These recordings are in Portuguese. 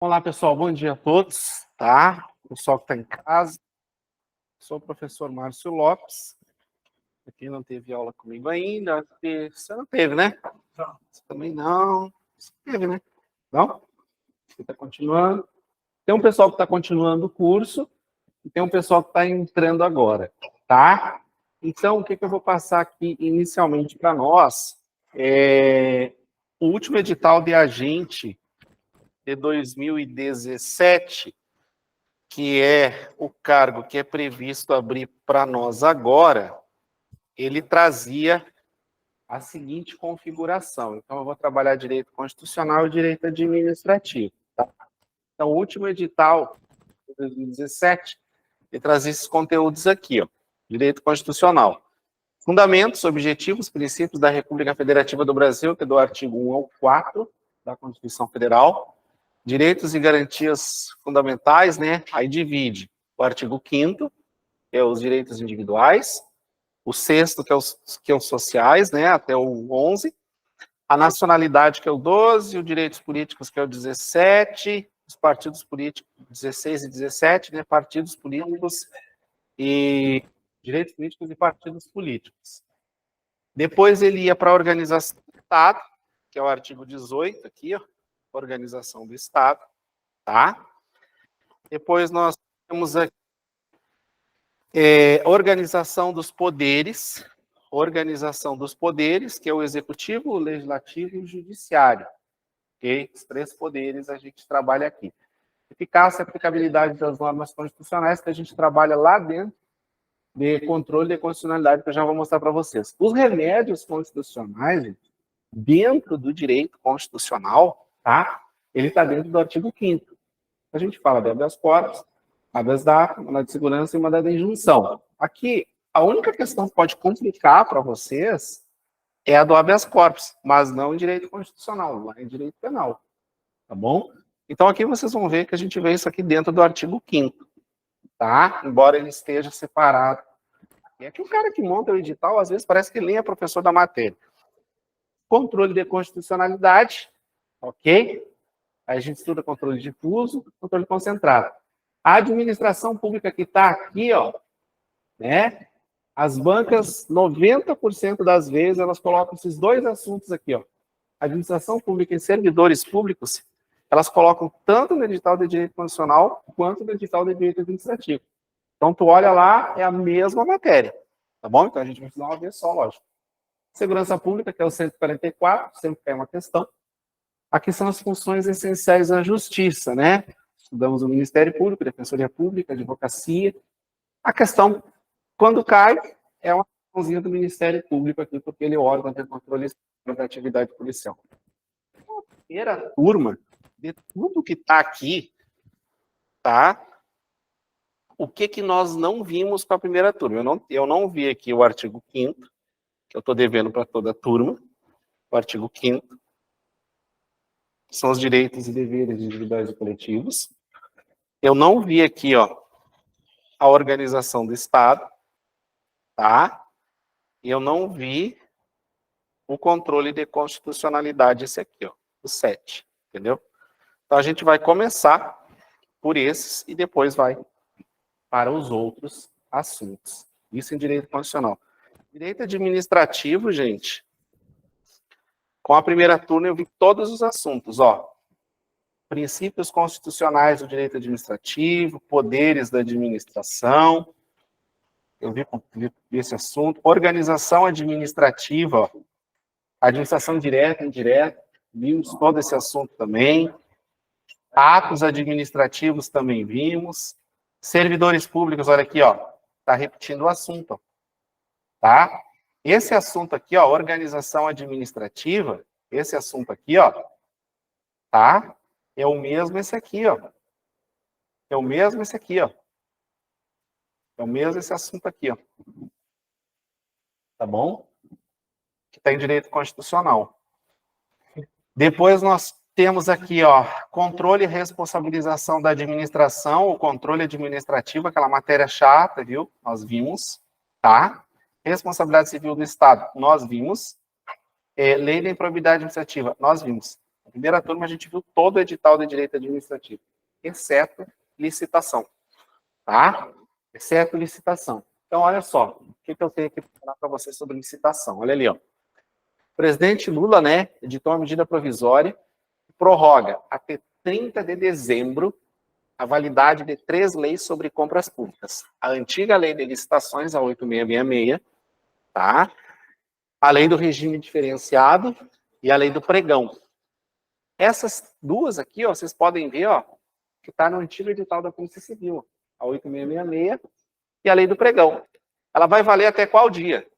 Olá, pessoal. Bom dia a todos, tá? Pessoal que está em casa. Sou o professor Márcio Lopes. Quem não teve aula comigo ainda, você não teve, né? Você também não. Você teve, né? Não? Você está continuando. Tem um pessoal que está continuando o curso e tem um pessoal que está entrando agora, tá? Então, o que eu vou passar aqui inicialmente para nós é o último edital de agente de 2017, que é o cargo que é previsto abrir para nós agora, ele trazia a seguinte configuração. Então, eu vou trabalhar direito constitucional e direito administrativo. Tá? Então, o último edital, de 2017, ele trazia esses conteúdos aqui, ó. Direito constitucional. Fundamentos, objetivos, princípios da República Federativa do Brasil, que é do artigo 1 ao 4 da Constituição Federal. Direitos e garantias fundamentais, né? Aí divide o artigo 5º, que é os direitos individuais, o 6º, que é os sociais, né? Até o 11, a nacionalidade, que é o 12, os direitos políticos, que é o 17, os partidos políticos, 16 e 17, né? Partidos políticos e direitos políticos e partidos políticos. Depois ele ia para a organização do Estado, que é o artigo 18 aqui, ó, organização do Estado, tá? Depois nós temos aqui organização dos poderes, que é o executivo, o legislativo e o judiciário. Ok? Os 3 poderes a gente trabalha aqui. Eficácia e aplicabilidade das normas constitucionais, que a gente trabalha lá dentro de controle de constitucionalidade, que eu já vou mostrar para vocês. Os remédios constitucionais, gente, dentro do direito constitucional, tá? Ele está dentro do artigo 5º. A gente fala de habeas corpus, habeas data, mandado de segurança e mandado de injunção. Aqui, a única questão que pode complicar para vocês é a do habeas corpus, mas não em direito constitucional, lá em direito penal, tá bom? Então, aqui vocês vão ver que a gente vê isso aqui dentro do artigo 5º, tá? Embora ele esteja separado. E aqui o cara que monta o edital, às vezes, parece que nem é professor da matéria. Controle de constitucionalidade, ok? Aí a gente estuda controle difuso, controle concentrado. A administração pública que está aqui, ó, né? As bancas, 90% das vezes, elas colocam esses 2 assuntos aqui, ó. Administração pública e servidores públicos, elas colocam tanto no edital de direito constitucional quanto no edital de direito administrativo. Então, tu olha lá, é a mesma matéria, tá bom? Então, a gente vai estudar uma vez só, lógico. Segurança pública, que é o 144, sempre cai uma questão. Aqui são as funções essenciais da justiça, né? Estudamos o Ministério Público, Defensoria Pública, Advocacia. A questão, quando cai, é uma questãozinha do Ministério Público aqui, porque ele é o órgão de controle da atividade policial. A primeira turma, de tudo que está aqui, tá? O que nós não vimos para a primeira turma? Eu não vi aqui o artigo 5º, que eu estou devendo para toda a turma, o artigo 5º, são os direitos e deveres individuais e coletivos. Eu não vi aqui, ó, a organização do Estado, tá? E eu não vi o controle de constitucionalidade, esse aqui, ó, o 7, entendeu? Então, a gente vai começar por esses e depois vai para os outros assuntos. Isso em direito constitucional. Direito administrativo, gente, com a primeira turma eu vi todos os assuntos, ó. Princípios constitucionais do direito administrativo, poderes da administração, eu vi esse assunto. Organização administrativa, ó. Administração direta e indireta, vimos todo esse assunto também. Atos administrativos também vimos. Servidores públicos, olha aqui, ó, tá repetindo o assunto, ó, tá? Esse assunto aqui, ó, organização administrativa, esse assunto aqui, ó, tá? É o mesmo esse aqui, ó. É o mesmo esse aqui, ó. É o mesmo esse assunto aqui, ó. Tá bom? Que tá em direito constitucional. Depois nós temos aqui, ó, controle e responsabilização da administração, o controle administrativo, aquela matéria chata, viu? Nós vimos, tá? Responsabilidade civil do Estado, nós vimos. Lei da improbidade administrativa, nós vimos. Na primeira turma, a gente viu todo o edital de direito administrativo, exceto licitação, tá? Exceto licitação. Então, olha só, o que eu tenho aqui para falar para você sobre licitação. Olha ali, ó. O presidente Lula, né, editou uma medida provisória que prorroga até 30 de dezembro a validade de 3 leis sobre compras públicas. A antiga lei de licitações, a 8666, tá? A lei do regime diferenciado e a lei do pregão. Essas duas aqui, ó, vocês podem ver, ó, que está no antigo edital da Polícia Civil, a 8666 e a lei do pregão. Ela vai valer até qual dia?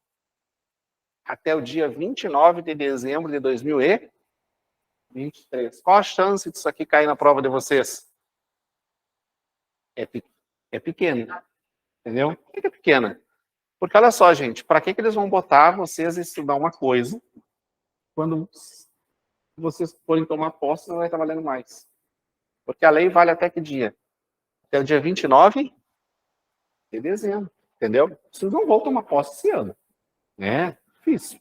Até o dia 29 de dezembro de 2023. Qual a chance disso aqui cair na prova de vocês? É pequena, entendeu? Por que é pequena? Porque olha só, gente, para que eles vão botar vocês a estudar uma coisa quando vocês forem tomar posse não vai estar valendo mais? Porque a lei vale até que dia? Até o dia 29 de dezembro, entendeu? Vocês não vão tomar posse esse ano, né? Difícil.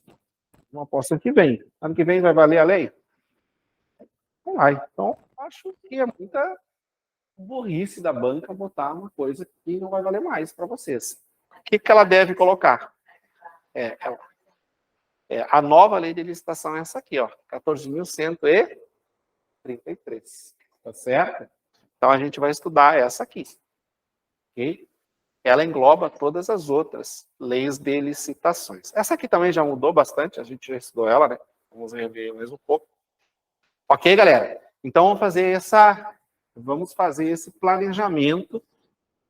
Uma posse ano que vem. Ano que vem vai valer a lei? Não vai. Então, acho que é muita burrice da banca botar uma coisa que não vai valer mais para vocês. O que ela deve colocar? A nova lei de licitação é essa aqui, ó, 14.133. Tá certo? Então, a gente vai estudar essa aqui. Ok? Ela engloba todas as outras leis de licitações. Essa aqui também já mudou bastante, a gente já estudou ela, né? Vamos rever mais um pouco. Ok, galera? Então, vamos fazer esse planejamento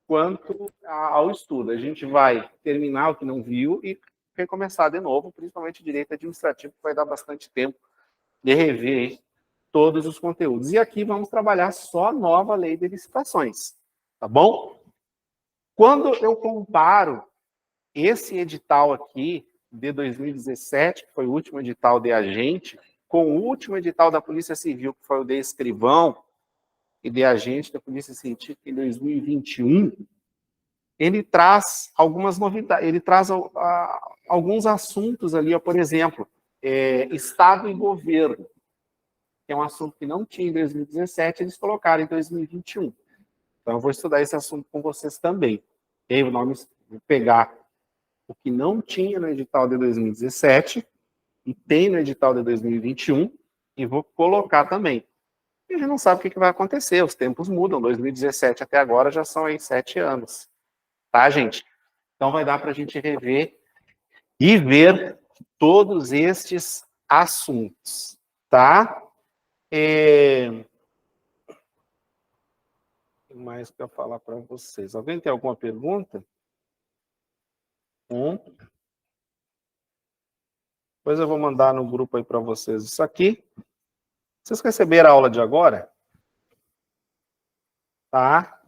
quanto ao estudo. A gente vai terminar o que não viu e recomeçar de novo, principalmente direito administrativo, que vai dar bastante tempo de rever todos os conteúdos. E aqui vamos trabalhar só a nova lei de licitações, tá bom? Quando eu comparo esse edital aqui, de 2017, que foi o último edital de agente, com o último edital da Polícia Civil, que foi o de escrivão e de agente da Polícia Científica em 2021, ele traz algumas novidades, ele traz alguns assuntos ali, ó, por exemplo, Estado e governo, que é um assunto que não tinha em 2017, eles colocaram em 2021. Então, eu vou estudar esse assunto com vocês também. E vou pegar o que não tinha no edital de 2017 e tem no edital de 2021 e vou colocar também. E a gente não sabe o que vai acontecer, os tempos mudam, 2017 até agora já são aí 7 anos. Tá, gente? Então vai dar para a gente rever e ver todos estes assuntos, tá? O que mais que eu falar para vocês? Alguém tem alguma pergunta? Depois eu vou mandar no grupo aí para vocês isso aqui. Vocês receberam a aula de agora? Tá?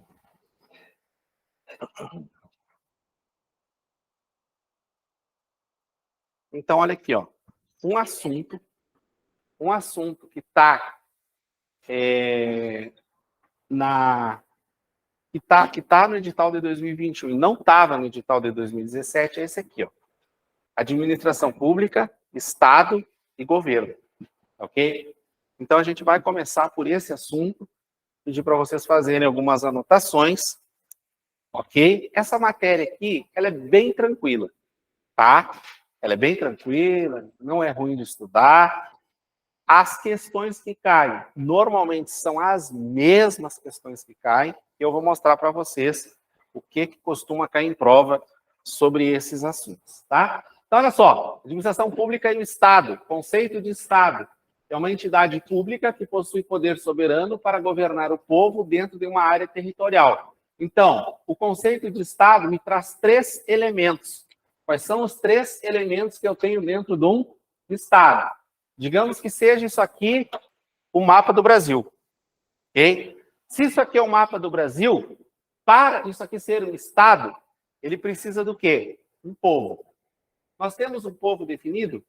Então, olha aqui, ó. Um assunto que está que tá no edital de 2021 e não estava no edital de 2017 é esse aqui, ó. Administração pública, Estado e governo. Ok? Então, a gente vai começar por esse assunto, pedir para vocês fazerem algumas anotações, ok? Essa matéria aqui, ela é bem tranquila, tá? Ela é bem tranquila, não é ruim de estudar. As questões que caem, normalmente são as mesmas questões que caem, e eu vou mostrar para vocês o que costuma cair em prova sobre esses assuntos, tá? Então, olha só, administração pública e o Estado, conceito de Estado. É uma entidade pública que possui poder soberano para governar o povo dentro de uma área territorial. Então, o conceito de Estado me traz 3 elementos. Quais são os 3 elementos que eu tenho dentro de um Estado? Digamos que seja isso aqui o mapa do Brasil. Ok? Se isso aqui é o mapa do Brasil, para isso aqui ser um Estado, ele precisa do quê? Um povo. Nós temos um povo definido?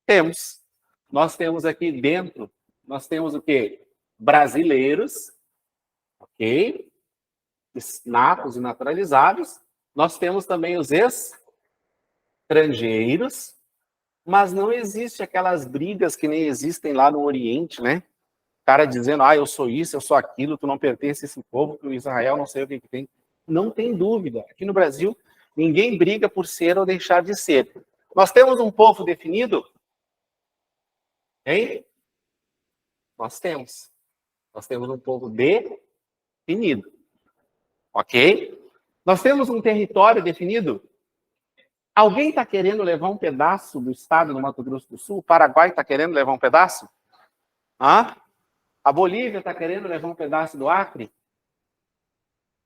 Temos. Nós temos aqui dentro, nós temos o quê? Brasileiros, ok? Natos e naturalizados. Nós temos também os estrangeiros, Mas não existe aquelas brigas que nem existem lá no Oriente, né? O cara dizendo, eu sou isso, eu sou aquilo, tu não pertence a esse povo, que o Israel não sei o que tem. Não tem dúvida. Aqui no Brasil, ninguém briga por ser ou deixar de ser. Nós temos um povo definido? Hein? Nós temos. Nós temos um povo definido. Ok? Nós temos um território definido? Alguém está querendo levar um pedaço do estado do Mato Grosso do Sul? O Paraguai está querendo levar um pedaço? A Bolívia está querendo levar um pedaço do Acre?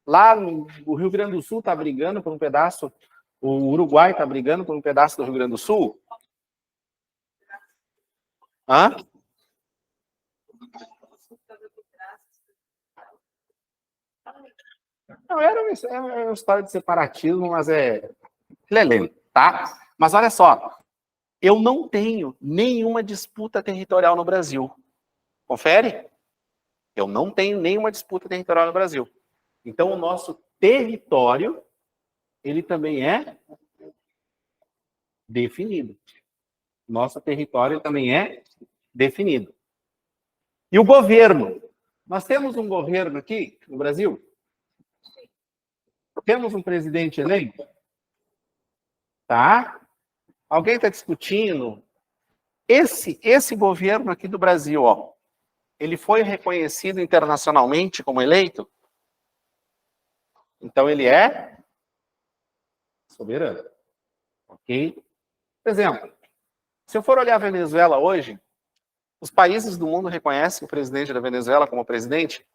Lá no Rio Grande do Sul está brigando por um pedaço, o Uruguai está brigando por um pedaço do Rio Grande do Sul? Não, era uma história de separatismo, mas é lelê, tá? Mas olha só, eu não tenho nenhuma disputa territorial no Brasil. Confere? Eu não tenho nenhuma disputa territorial no Brasil. Então, o nosso território, ele também é definido. Nosso território também é definido. E o governo? Nós temos um governo aqui no Brasil? Temos um presidente eleito? Tá? Alguém está discutindo? Esse governo aqui do Brasil, ó, ele foi reconhecido internacionalmente como eleito? Então, ele é soberano. Ok? Por exemplo, se eu for olhar a Venezuela hoje, os países do mundo reconhecem o presidente da Venezuela como presidente?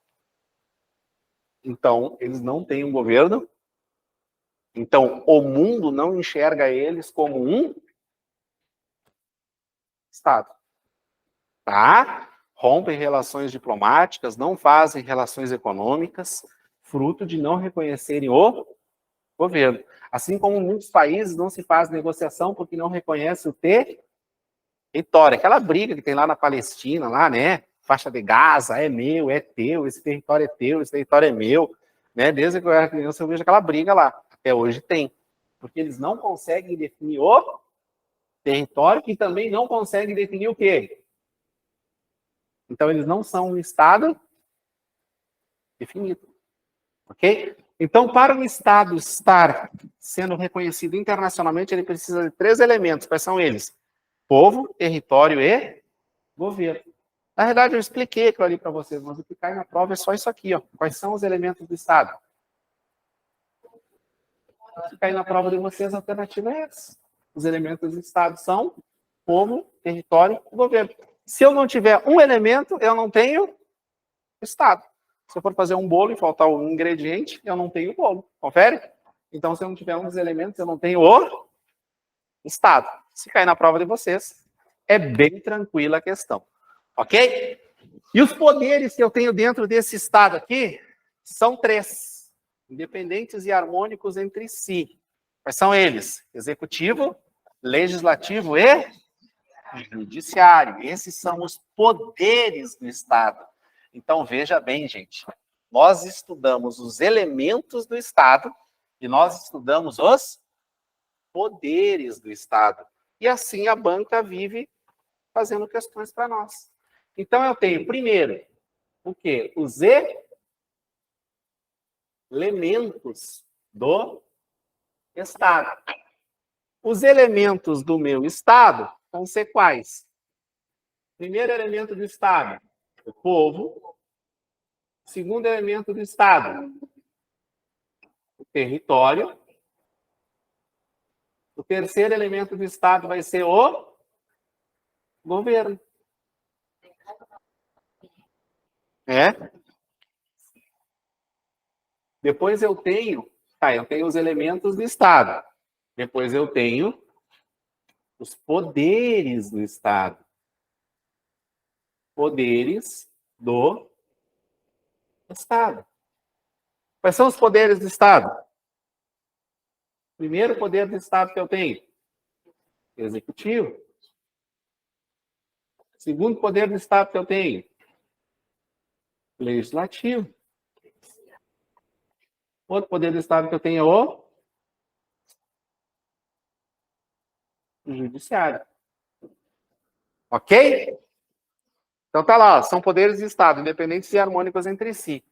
Então, eles não têm um governo. Então, o mundo não enxerga eles como um Estado. Tá? Rompem relações diplomáticas, não fazem relações econômicas, fruto de não reconhecerem o governo. Assim como muitos países não se faz negociação porque não reconhece o território. Aquela briga que tem lá na Palestina, lá, né? Faixa de Gaza, é meu, é teu, esse território é teu, esse território é meu. Né? Desde que eu era criança eu vejo aquela briga lá. Até hoje tem. Porque eles não conseguem definir o território e também não conseguem definir o quê? Então, eles não são um Estado definido. Ok? Então, para um Estado estar sendo reconhecido internacionalmente, ele precisa de 3 elementos. Quais são eles? Povo, território e governo. Na verdade, eu expliquei aquilo ali para vocês, mas o que cai na prova é só isso aqui. Ó. Quais são os elementos do Estado? O que cai na prova de vocês, a alternativa é essa. Os elementos do Estado são povo, território e governo. Se eu não tiver um elemento, eu não tenho Estado. Se eu for fazer um bolo e faltar um ingrediente, eu não tenho bolo. Confere? Então, se eu não tiver um dos elementos, eu não tenho o Estado. Se cair na prova de vocês, é bem tranquila a questão. Ok? E os poderes que eu tenho dentro desse Estado aqui são 3, independentes e harmônicos entre si. Quais são eles? Executivo, legislativo e judiciário. Esses são os poderes do Estado. Então, veja bem, gente, nós estudamos os elementos do Estado e nós estudamos os poderes do Estado. E assim a banca vive fazendo questões para nós. Então, eu tenho, primeiro, o quê? Os elementos do Estado. Os elementos do meu Estado vão ser quais? Primeiro elemento do Estado, o povo. Segundo elemento do Estado, o território. O terceiro elemento do Estado vai ser o governo. Depois eu tenho os elementos do Estado. Depois eu tenho os poderes do Estado. Poderes do Estado. Quais são os poderes do Estado? Primeiro poder do Estado que eu tenho, executivo. Segundo poder do Estado que eu tenho, legislativo. Outro poder do Estado que eu tenho é o judiciário. Ok? Então tá lá, são poderes de Estado, independentes e harmônicos entre si.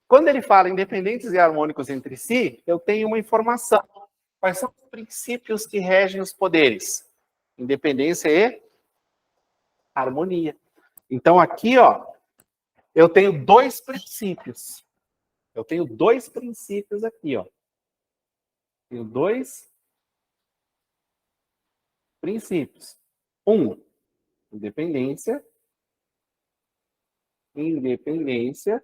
Quando ele fala independentes e harmônicos entre si, eu tenho uma informação. Quais são os princípios que regem os poderes? Independência e harmonia. Então aqui, ó, eu tenho dois princípios. Eu tenho dois princípios aqui, ó. Tenho dois princípios. Um, independência. Independência.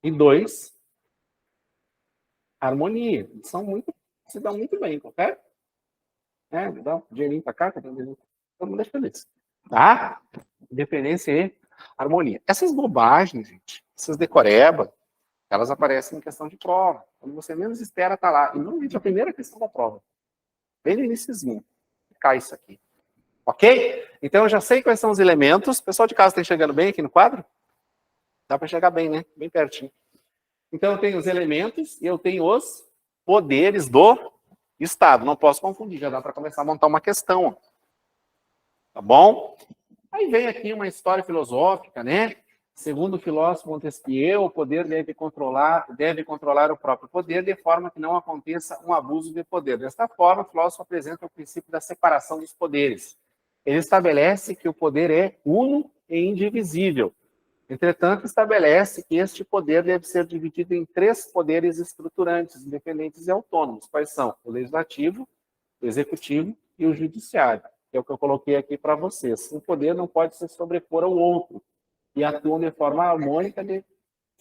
E dois, harmonia. Se dão muito bem, correto? Dá um dinheirinho para cá, todo mundo é feliz. Tá? Independência e harmonia. Essas bobagens, gente, essas decorebas, elas aparecem em questão de prova. Quando você menos espera, tá lá. E normalmente a primeira questão da prova. Bem no iniciozinho. Cai isso aqui. Ok? Então eu já sei quais são os elementos. O pessoal de casa está enxergando bem aqui no quadro? Dá para enxergar bem, né? Bem pertinho. Então eu tenho os elementos e eu tenho os poderes do Estado. Não posso confundir, já dá para começar a montar uma questão. Ó. Tá bom? Aí vem aqui uma história filosófica, né? Segundo o filósofo Montesquieu, o poder deve controlar o próprio poder de forma que não aconteça um abuso de poder. Desta forma, o filósofo apresenta o princípio da separação dos poderes. Ele estabelece que o poder é uno e indivisível. Entretanto, estabelece que este poder deve ser dividido em três poderes estruturantes, independentes e autônomos. Quais são? O legislativo, o executivo e o judiciário. Que é o que eu coloquei aqui para vocês. Um poder não pode se sobrepor ao outro e atuam de forma harmônica, de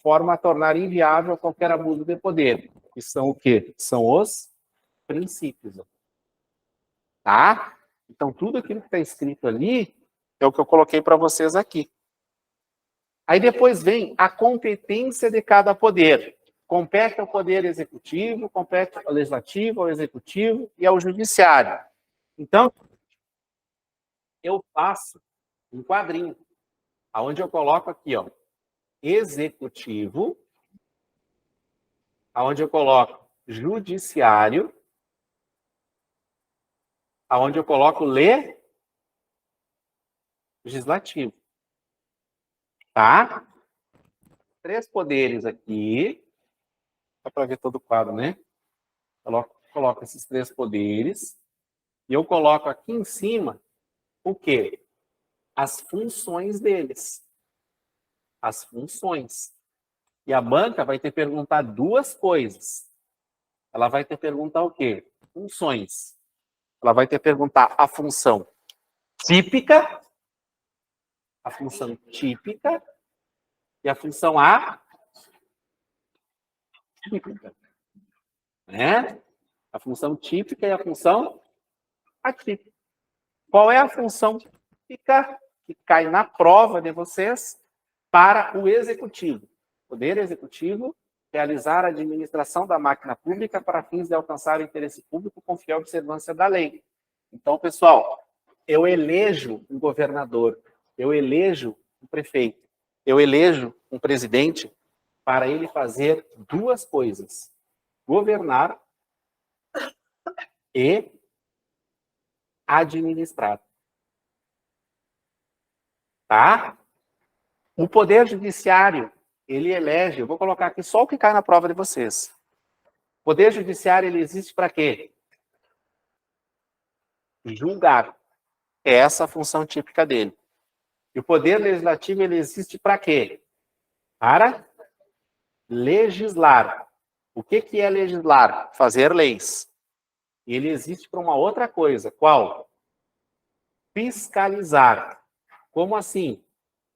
forma a tornar inviável qualquer abuso de poder. Que são o quê? São os princípios. Tá? Então, tudo aquilo que está escrito ali é o que eu coloquei para vocês aqui. Aí depois vem a competência de cada poder. Compete ao poder executivo, compete ao legislativo, ao executivo e ao judiciário. Então, eu faço um quadrinho, onde eu coloco aqui, ó, executivo, onde eu coloco judiciário, onde eu coloco legislativo. Tá? Três poderes aqui. Dá para ver todo o quadro, né? Coloco esses três poderes. E eu coloco aqui em cima o quê? As funções deles. As funções. E a banca vai ter que perguntar duas coisas. Ela vai ter que perguntar o quê? Funções. Ela vai ter que perguntar a função típica, a função típica e a função atípica. Né? A função típica e a função atípica. Qual é a função típica que cai na prova de vocês para o executivo? Poder executivo realizar a administração da máquina pública para fins de alcançar o interesse público com fiel observância da lei. Então, pessoal, eu elejo um governador, eu elejo um prefeito, eu elejo um presidente para ele fazer duas coisas: governar e administrar. Tá? O poder judiciário, ele elege, eu vou colocar aqui só o que cai na prova de vocês. O poder judiciário, ele existe para quê? Julgar. É essa a função típica dele. E o poder legislativo, ele existe para quê? Para legislar. O que é legislar? Fazer leis. E ele existe para uma outra coisa. Qual? Fiscalizar. Como assim?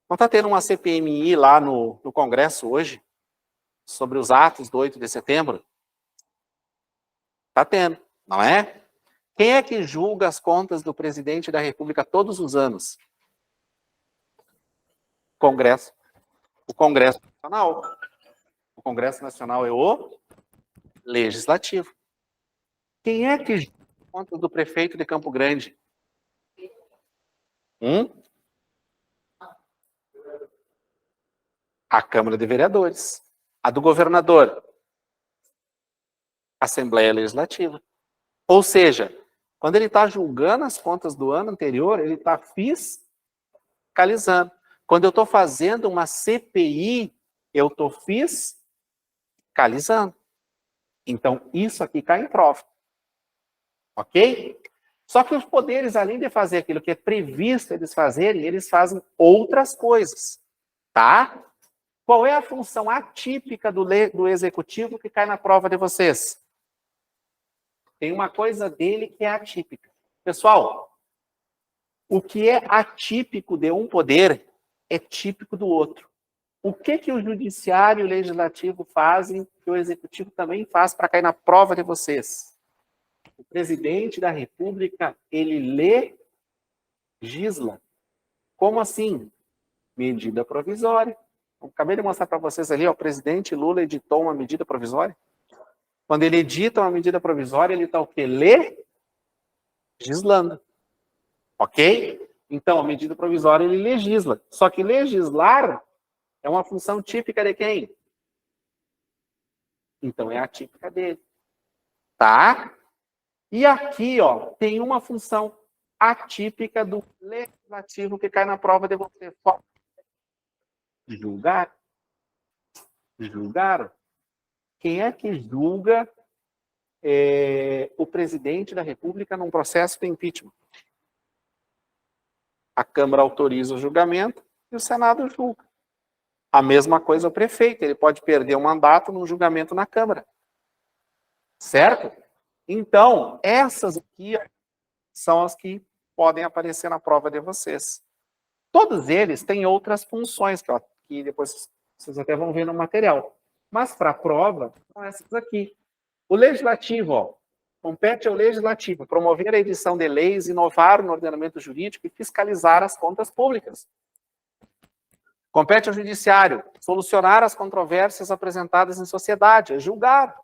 Não está tendo uma CPMI lá no Congresso hoje? Sobre os atos do 8 de setembro? Está tendo, não é? Quem é que julga as contas do presidente da República todos os anos? Congresso. O Congresso Nacional. O Congresso Nacional é o legislativo. Quem é que julga as contas do prefeito de Campo Grande? A Câmara de Vereadores. A do governador? Assembleia Legislativa. Ou seja, Quando ele está julgando as contas do ano anterior, ele está fiscalizando. Quando eu estou fazendo uma CPI, eu estou fiscalizando. Então, isso aqui cai em prova. Ok? Só que os poderes, além de fazer aquilo que é previsto eles fazerem, eles fazem outras coisas. Tá? Qual é a função atípica do executivo que cai na prova de vocês? Tem uma coisa dele que é atípica. Pessoal, o que é atípico de um poder é típico do outro. O que o judiciário e o legislativo fazem que o executivo também faz para cair na prova de vocês? O presidente da República, ele legisla. Como assim? Medida provisória. Eu acabei de mostrar para vocês ali, ó, o presidente Lula editou uma medida provisória. Quando ele edita uma medida provisória, ele está o quê? Legislando. Ok? Então, a medida provisória, ele legisla. Só que legislar é uma função típica de quem? Então, é a típica dele. Tá? E aqui, ó, tem uma função atípica do legislativo que cai na prova de você. Julgar. Julgar. Quem é que julga o presidente da República num processo de impeachment? A Câmara autoriza o julgamento e o Senado julga. A mesma coisa o prefeito, ele pode perder o mandato num julgamento na Câmara. Certo? Então, essas aqui são as que podem aparecer na prova de vocês. Todos eles têm outras funções, que depois vocês até vão ver no material. Mas para a prova, são essas aqui. O legislativo, ó, compete ao legislativo promover a edição de leis, inovar no ordenamento jurídico e fiscalizar as contas públicas. Compete ao judiciário solucionar as controvérsias apresentadas em sociedade, julgar.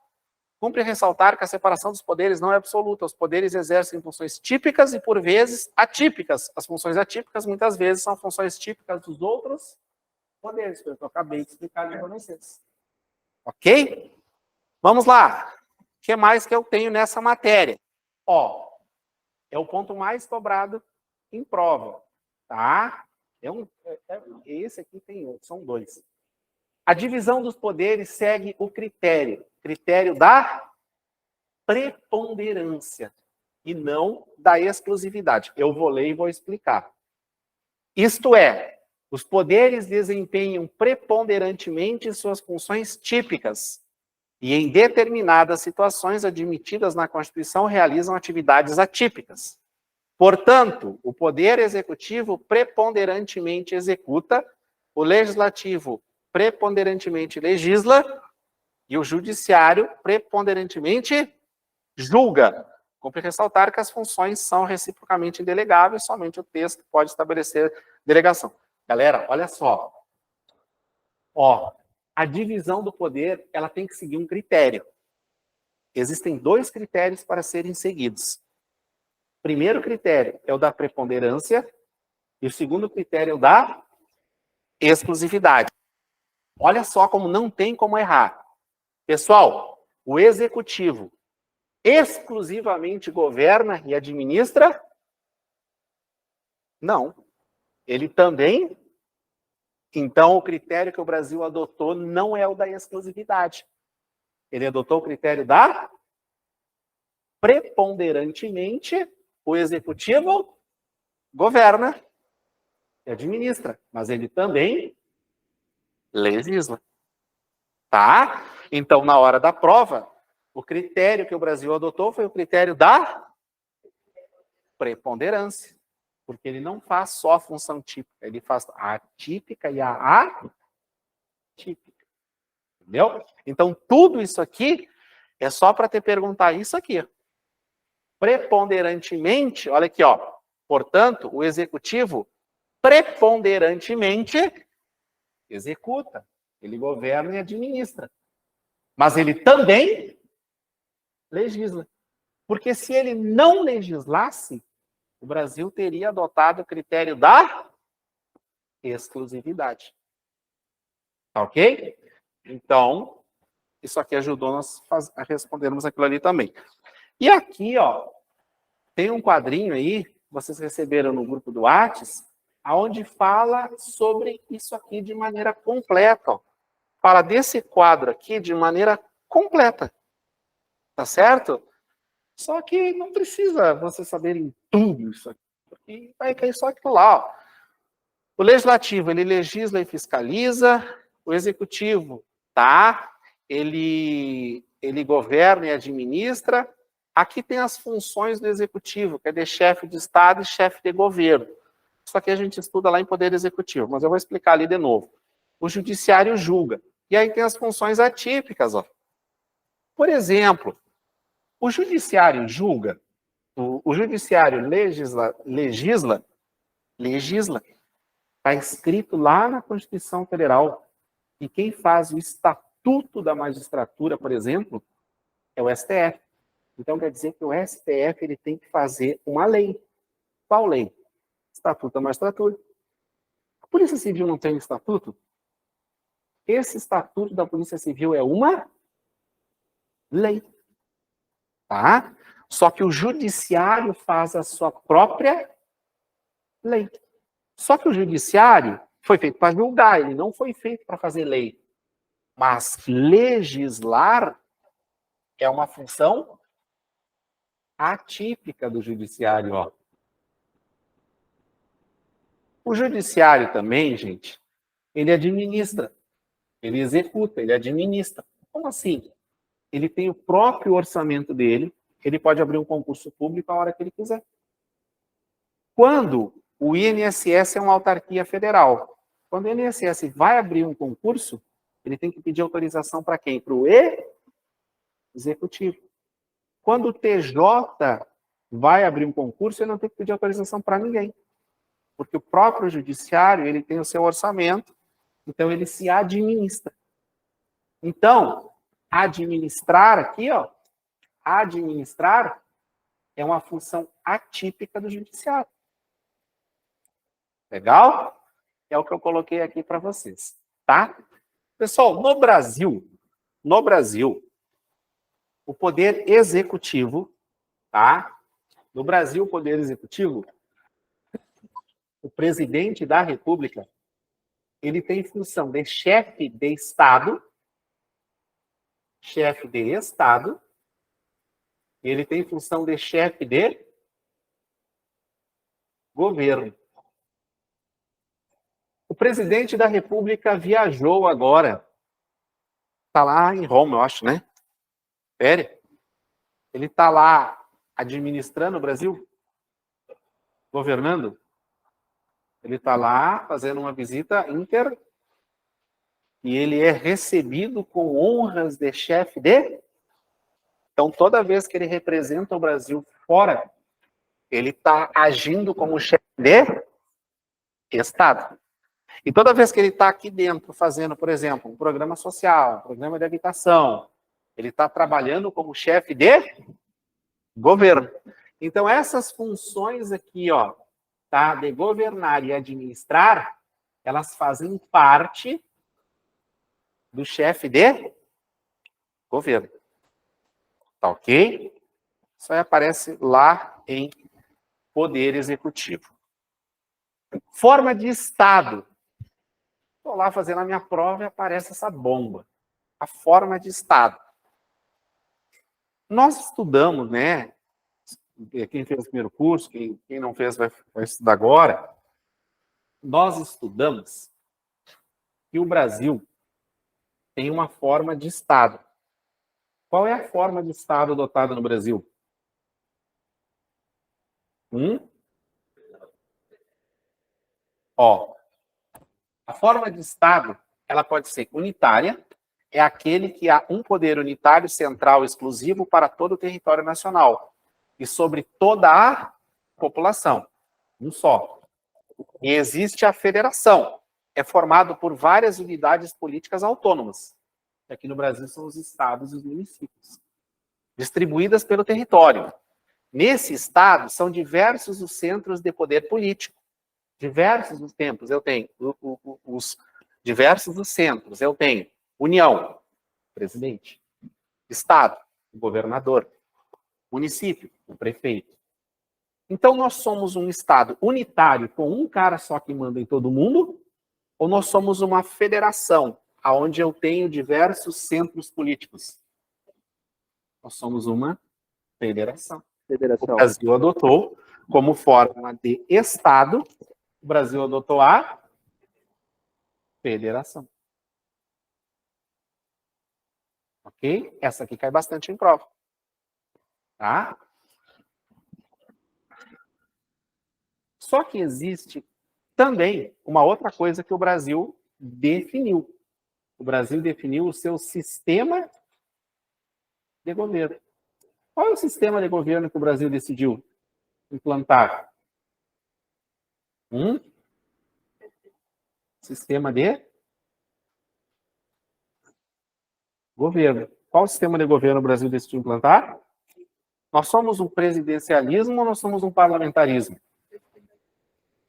Cumpre ressaltar que a separação dos poderes não é absoluta. Os poderes exercem funções típicas e, por vezes, atípicas. As funções atípicas, muitas vezes, são funções típicas dos outros poderes, que eu acabei de explicar para vocês. Ok? Vamos lá. O que mais que eu tenho nessa matéria? Ó, é o ponto mais cobrado em prova. Tá? Esse aqui tem outro, são dois. A divisão dos poderes segue o critério da preponderância e não da exclusividade. Eu vou ler e vou explicar. Isto é, os poderes desempenham preponderantemente suas funções típicas e, em determinadas situações admitidas na Constituição, realizam atividades atípicas. Portanto, o poder executivo preponderantemente executa, o legislativo preponderantemente legisla e o judiciário preponderantemente julga. Cumpre ressaltar que as funções são reciprocamente indelegáveis, somente o texto pode estabelecer delegação. Galera, olha só. Ó, a divisão do poder, ela tem que seguir um critério. Existem dois critérios para serem seguidos. O primeiro critério é o da preponderância e o segundo critério é o da exclusividade. Olha só como não tem como errar. Pessoal, o executivo exclusivamente governa e administra? Não. Ele também. Então, o critério que o Brasil adotou não é o da exclusividade. Ele adotou o critério da preponderantemente o executivo governa e administra, mas ele também legisla. Tá? Então, na hora da prova, o critério que o Brasil adotou foi o critério da preponderância, porque ele não faz só a função típica, ele faz a atípica e a atípica. Entendeu? Então, tudo isso aqui é só para te perguntar isso aqui. Preponderantemente, olha aqui, ó. Portanto, o executivo preponderantemente executa, ele governa e administra. Mas ele também legisla. Porque se ele não legislasse, o Brasil teria adotado o critério da exclusividade. Tá ok? Então, isso aqui ajudou nós a respondermos aquilo ali também. E aqui, ó, tem um quadrinho aí, vocês receberam no grupo do Whats, onde fala sobre isso aqui de maneira completa. Ó. Fala desse quadro aqui de maneira completa. Tá certo? Só que não precisa vocês saberem tudo isso aqui, porque vai cair só aquilo lá. Ó. O legislativo, ele legisla e fiscaliza, o executivo, tá? Ele governa e administra. Aqui tem as funções do executivo, que é de chefe de Estado e chefe de governo. Isso aqui a gente estuda lá em Poder Executivo, mas eu vou explicar ali de novo. O judiciário julga. E aí tem as funções atípicas, ó. Por exemplo, o judiciário julga, o judiciário legisla. Está escrito lá na Constituição Federal. E quem faz o Estatuto da Magistratura, por exemplo, é o STF. Então, quer dizer que o STF ele tem que fazer uma lei. Qual lei? Estatuto da Magistratura. A Polícia Civil não tem estatuto? Esse Estatuto da Polícia Civil é uma lei. Tá? Só que o Judiciário faz a sua própria lei. Só que o Judiciário foi feito para julgar, ele não foi feito para fazer lei. Mas legislar é uma função atípica do Judiciário. Ó. O Judiciário também, gente, ele administra, ele executa, ele administra. Como assim? Ele tem o próprio orçamento dele, ele pode abrir um concurso público a hora que ele quiser. Quando o INSS é uma autarquia federal, quando o INSS vai abrir um concurso, ele tem que pedir autorização para quem? Para o executivo. Quando o TJ vai abrir um concurso, ele não tem que pedir autorização para ninguém. Porque o próprio judiciário, ele tem o seu orçamento, então ele se administra. Então, administrar aqui, ó, administrar é uma função atípica do judiciário. Legal? É o que eu coloquei aqui para vocês, tá? Pessoal, no Brasil, o poder executivo, tá? No Brasil, o poder executivo, o presidente da República, ele tem função de chefe de Estado, ele tem função de chefe de governo. O presidente da República viajou agora. Está lá em Roma, eu acho, né? Sério? Ele está lá administrando o Brasil? Governando? Ele está lá fazendo uma visita inter e ele é recebido com honras de chefe de... Então, toda vez que ele representa o Brasil fora, ele está agindo como chefe de Estado. E toda vez que ele está aqui dentro fazendo, por exemplo, um programa social, um programa de habitação, ele está trabalhando como chefe de governo. Então, essas funções aqui, ó, tá, de governar e administrar, elas fazem parte do chefe de governo. Tá ok? Isso aí aparece lá em Poder Executivo. Forma de Estado. Estou lá fazendo a minha prova e aparece essa bomba. A forma de Estado. Nós estudamos, né? Quem fez o primeiro curso, quem não fez vai estudar agora. Nós estudamos que o Brasil tem uma forma de Estado. Qual é a forma de Estado adotada no Brasil? Ó, a forma de Estado, ela pode ser unitária, é aquele que há um poder unitário central exclusivo para todo o território nacional e sobre toda a população, um só. E existe a federação, é formado por várias unidades políticas autônomas. Aqui no Brasil são os estados e os municípios, distribuídas pelo território. Nesse estado são diversos os centros de poder político. Diversos os tempos, eu tenho os diversos os centros, eu tenho União, presidente, Estado, o governador, município, o prefeito, Então, nós somos um Estado unitário, com um cara só que manda em todo mundo, ou nós somos uma federação, onde eu tenho diversos centros políticos? Nós somos uma federação. O Brasil adotou como forma de Estado, o Brasil adotou a federação. Ok? Essa aqui cai bastante em prova. Tá? Só que existe também uma outra coisa que o Brasil definiu. O Brasil definiu o seu sistema de governo. Qual é o sistema de governo que o Brasil decidiu implantar? Sistema de governo. Qual sistema de governo o Brasil decidiu implantar? Nós somos um presidencialismo ou nós somos um parlamentarismo?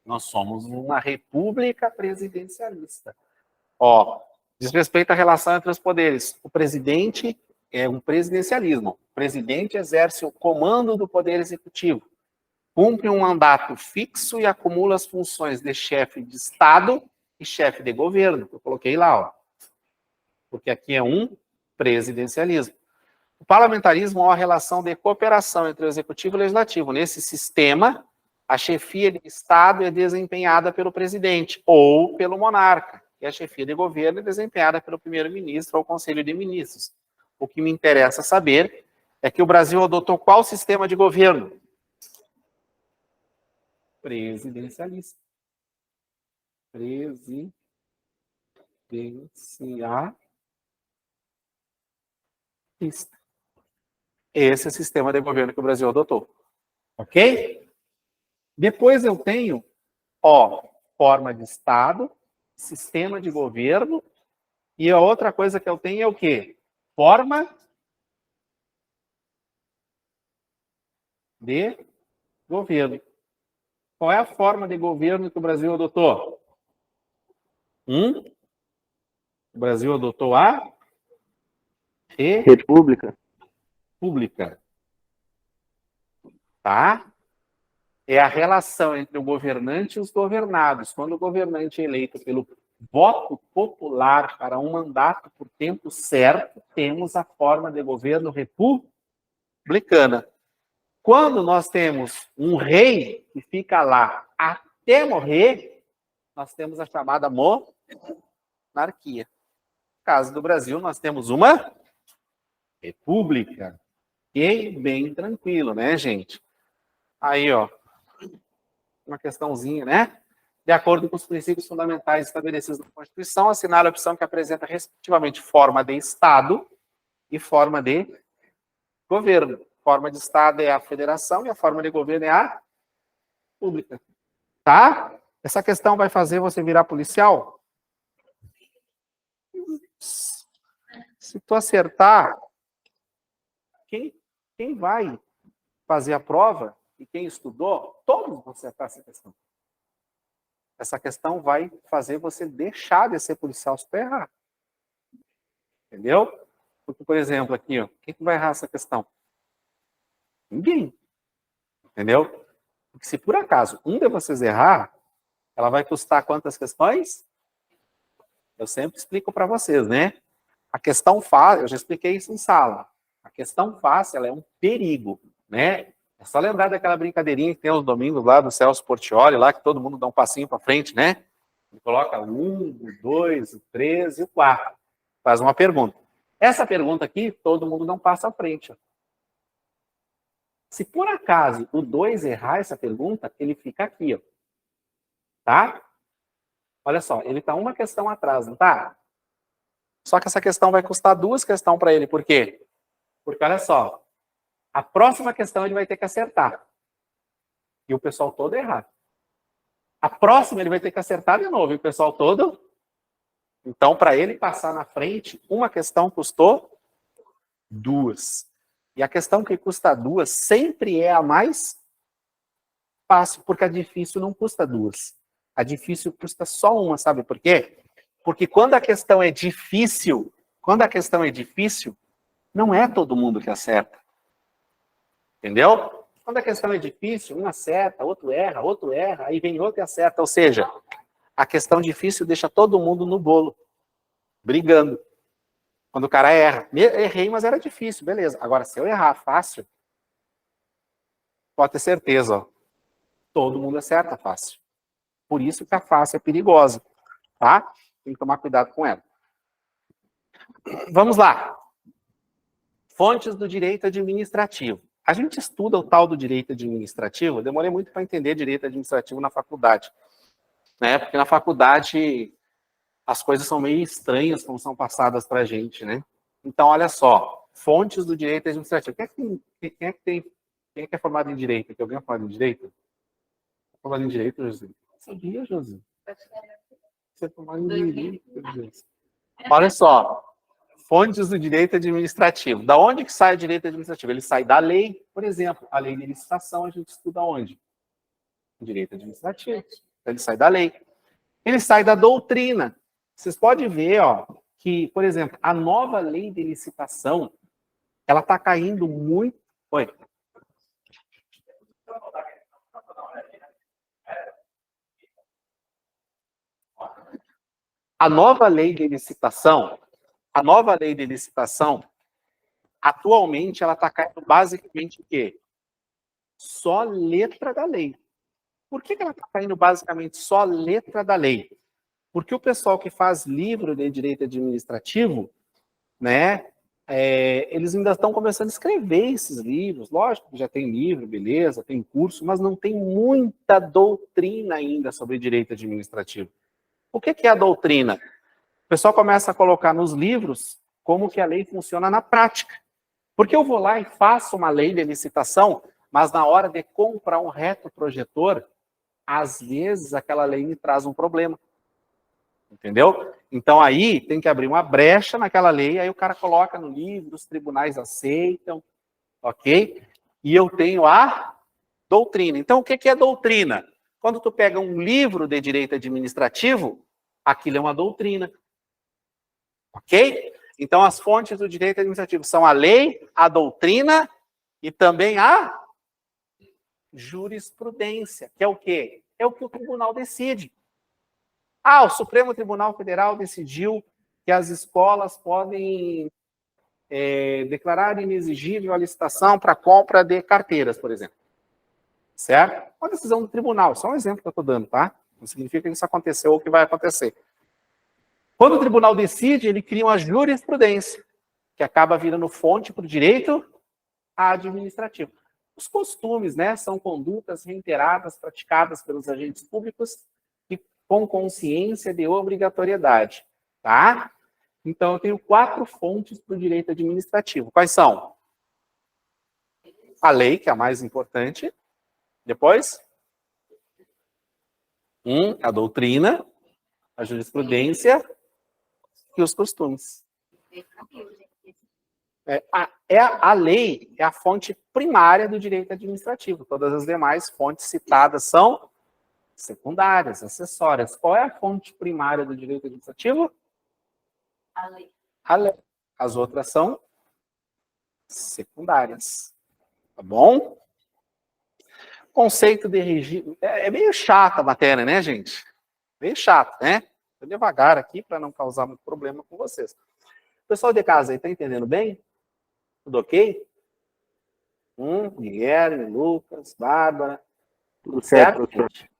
Nós somos uma república presidencialista. Ó, diz respeito à relação entre os poderes. O presidente é um presidencialismo. O presidente exerce o comando do poder executivo, cumpre um mandato fixo e acumula as funções de chefe de Estado e chefe de governo. Eu coloquei lá, ó. Porque aqui é um presidencialismo. O parlamentarismo é uma relação de cooperação entre o executivo e o legislativo. Nesse sistema, a chefia de Estado é desempenhada pelo presidente ou pelo monarca, e a chefia de governo é desempenhada pelo primeiro-ministro ou conselho de ministros. O que me interessa saber é que o Brasil adotou qual sistema de governo? Presidencialista. Presidencialista. Esse é o sistema de governo que o Brasil adotou. Ok? Depois eu tenho, ó, forma de Estado, sistema de governo, e a outra coisa que eu tenho é o quê? Forma de governo. Qual é a forma de governo que o Brasil adotou? O Brasil adotou a República. Tá? É a relação entre o governante e os governados. Quando o governante é eleito pelo voto popular para um mandato por tempo certo, temos a forma de governo republicana. Quando nós temos um rei que fica lá até morrer, nós temos a chamada monarquia. No caso do Brasil, nós temos uma república. E bem tranquilo, né, gente? Aí, ó, uma questãozinha, né? De acordo com os princípios fundamentais estabelecidos na Constituição, assinale a opção que apresenta, respectivamente, forma de Estado e forma de governo. Forma de Estado é a federação e a forma de governo é a pública. Tá? Essa questão vai fazer você virar policial? Se tu acertar, quem vai fazer a prova e quem estudou, todos vão acertar essa questão. Essa questão vai fazer você deixar de ser policial se tu errar. Entendeu? Porque, por exemplo, aqui, ó, quem que vai errar essa questão? Ninguém. Entendeu? Porque se por acaso um de vocês errar, ela vai custar quantas questões? Eu sempre explico para vocês, né? A questão fácil, eu já expliquei isso em sala. A questão fácil, ela é um perigo, né? É só lembrar daquela brincadeirinha que tem aos domingos lá do Celso Portiolli, lá que todo mundo dá um passinho para frente, né? Ele coloca 1, o 2, o 3 e o 4. Faz uma pergunta. Essa pergunta aqui, todo mundo não passa à frente. Ó. Se por acaso o 2 errar essa pergunta, ele fica aqui, ó. Tá? Olha só, ele está uma questão atrás, não tá? Só que essa questão vai custar 2 questões para ele. Por quê? Porque, olha só, a próxima questão ele vai ter que acertar. E o pessoal todo errar. A próxima ele vai ter que acertar de novo. E o pessoal todo... Então, para ele passar na frente, uma questão custou 2. E a questão que custa 2 sempre é a mais fácil, porque a difícil não custa 2. A difícil custa só 1, sabe por quê? Porque quando a questão é difícil, não é todo mundo que acerta. Entendeu? Quando a questão é difícil, um acerta, outro erra, aí vem outro e acerta. Ou seja, a questão difícil deixa todo mundo no bolo, brigando. Quando o cara erra. Errei, mas era difícil, beleza. Agora, se eu errar fácil, pode ter certeza, ó, todo mundo acerta fácil. Por isso que a fácil é perigosa, tá? Tem que tomar cuidado com ela. Vamos lá. Fontes do direito administrativo. A gente estuda o tal do direito administrativo, eu demorei muito para entender direito administrativo na faculdade, né? Porque na faculdade as coisas são meio estranhas como são passadas para a gente, né? Então, olha só, fontes do direito administrativo. Quem é que é formado em direito? Tem alguém formado em direito? Formado em direito, José? Sabia, José? Você é formado em direito, José? Olha só, fontes do direito administrativo. Da onde que sai o direito administrativo? Ele sai da lei, por exemplo, a lei de licitação a gente estuda onde? Direito administrativo. Então, ele sai da lei. Ele sai da doutrina. Vocês podem ver, ó, que, por exemplo, a nova lei de licitação, ela está caindo muito. Oi. A nova lei de licitação, atualmente, ela está caindo basicamente o quê? Só letra da lei. Por que ela está caindo basicamente só letra da lei? Porque o pessoal que faz livro de direito administrativo, né, eles ainda estão começando a escrever esses livros. Lógico que já tem livro, beleza, tem curso, mas não tem muita doutrina ainda sobre direito administrativo. O que é a doutrina? O pessoal começa a colocar nos livros como que a lei funciona na prática. Porque eu vou lá e faço uma lei de licitação, mas na hora de comprar um retroprojetor, às vezes aquela lei me traz um problema. Entendeu? Então aí tem que abrir uma brecha naquela lei, aí o cara coloca no livro, os tribunais aceitam, ok? E eu tenho a doutrina. Então o que é doutrina? Quando tu pega um livro de direito administrativo, aquilo é uma doutrina. Ok? Então as fontes do direito administrativo são a lei, a doutrina e também a jurisprudência, que é o quê? É o que o tribunal decide. Ah, o Supremo Tribunal Federal decidiu que as escolas podem declarar inexigível a licitação para compra de carteiras, por exemplo. Certo? Uma decisão do tribunal, só um exemplo que eu estou dando, tá? Não significa que isso aconteceu ou que vai acontecer. Quando o tribunal decide, ele cria uma jurisprudência, que acaba virando fonte para o direito administrativo. Os costumes, né, são condutas reiteradas, praticadas pelos agentes públicos com consciência de obrigatoriedade, tá? Então, eu tenho 4 fontes para o direito administrativo. Quais são? A lei, que é a mais importante. Depois? A doutrina, a jurisprudência e os costumes. A lei é a fonte primária do direito administrativo. Todas as demais fontes citadas são secundárias, acessórias. Qual é a fonte primária do direito administrativo? A lei. A lei. As outras são secundárias. Tá bom? Conceito de regime. É meio chata a matéria, né, gente? Meio chato, né? Vou devagar aqui para não causar muito problema com vocês. Pessoal de casa aí, tá entendendo bem? Tudo ok? Guilherme, Lucas, Bárbara. Tudo certo, gente?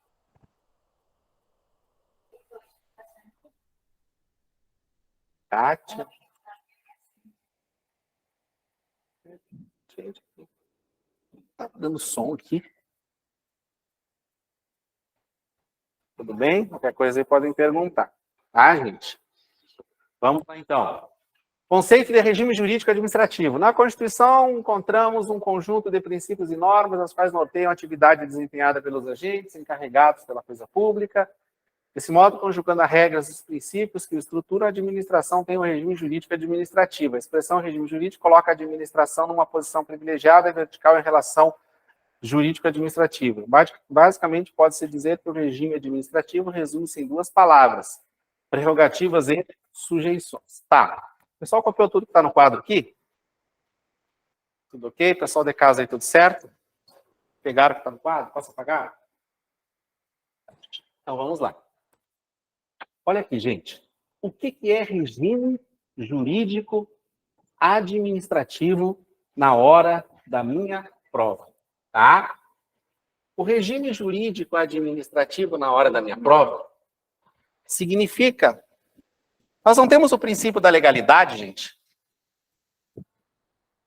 Kátia. Gente, tá dando som aqui. Tudo bem? Qualquer coisa aí podem perguntar. Tá, gente? Vamos lá, então. Conceito de regime jurídico administrativo. Na Constituição, encontramos um conjunto de princípios e normas, as quais norteiam a atividade desempenhada pelos agentes encarregados pela coisa pública. Desse modo, conjugando as regras e os princípios que estruturam a administração, tem o regime jurídico administrativo. A expressão regime jurídico coloca a administração numa posição privilegiada e vertical em relação jurídico-administrativa. Basicamente, pode-se dizer que o regime administrativo resume-se em 2 palavras: prerrogativas e sujeições. Tá. O pessoal copiou tudo que está no quadro aqui? Tudo ok? Pessoal de casa aí, tudo certo? Pegaram o que está no quadro? Posso apagar? Então, vamos lá. Olha aqui, gente. O que é regime jurídico administrativo na hora da minha prova? Tá? O regime jurídico administrativo na hora da minha prova significa... Nós não temos o princípio da legalidade, gente.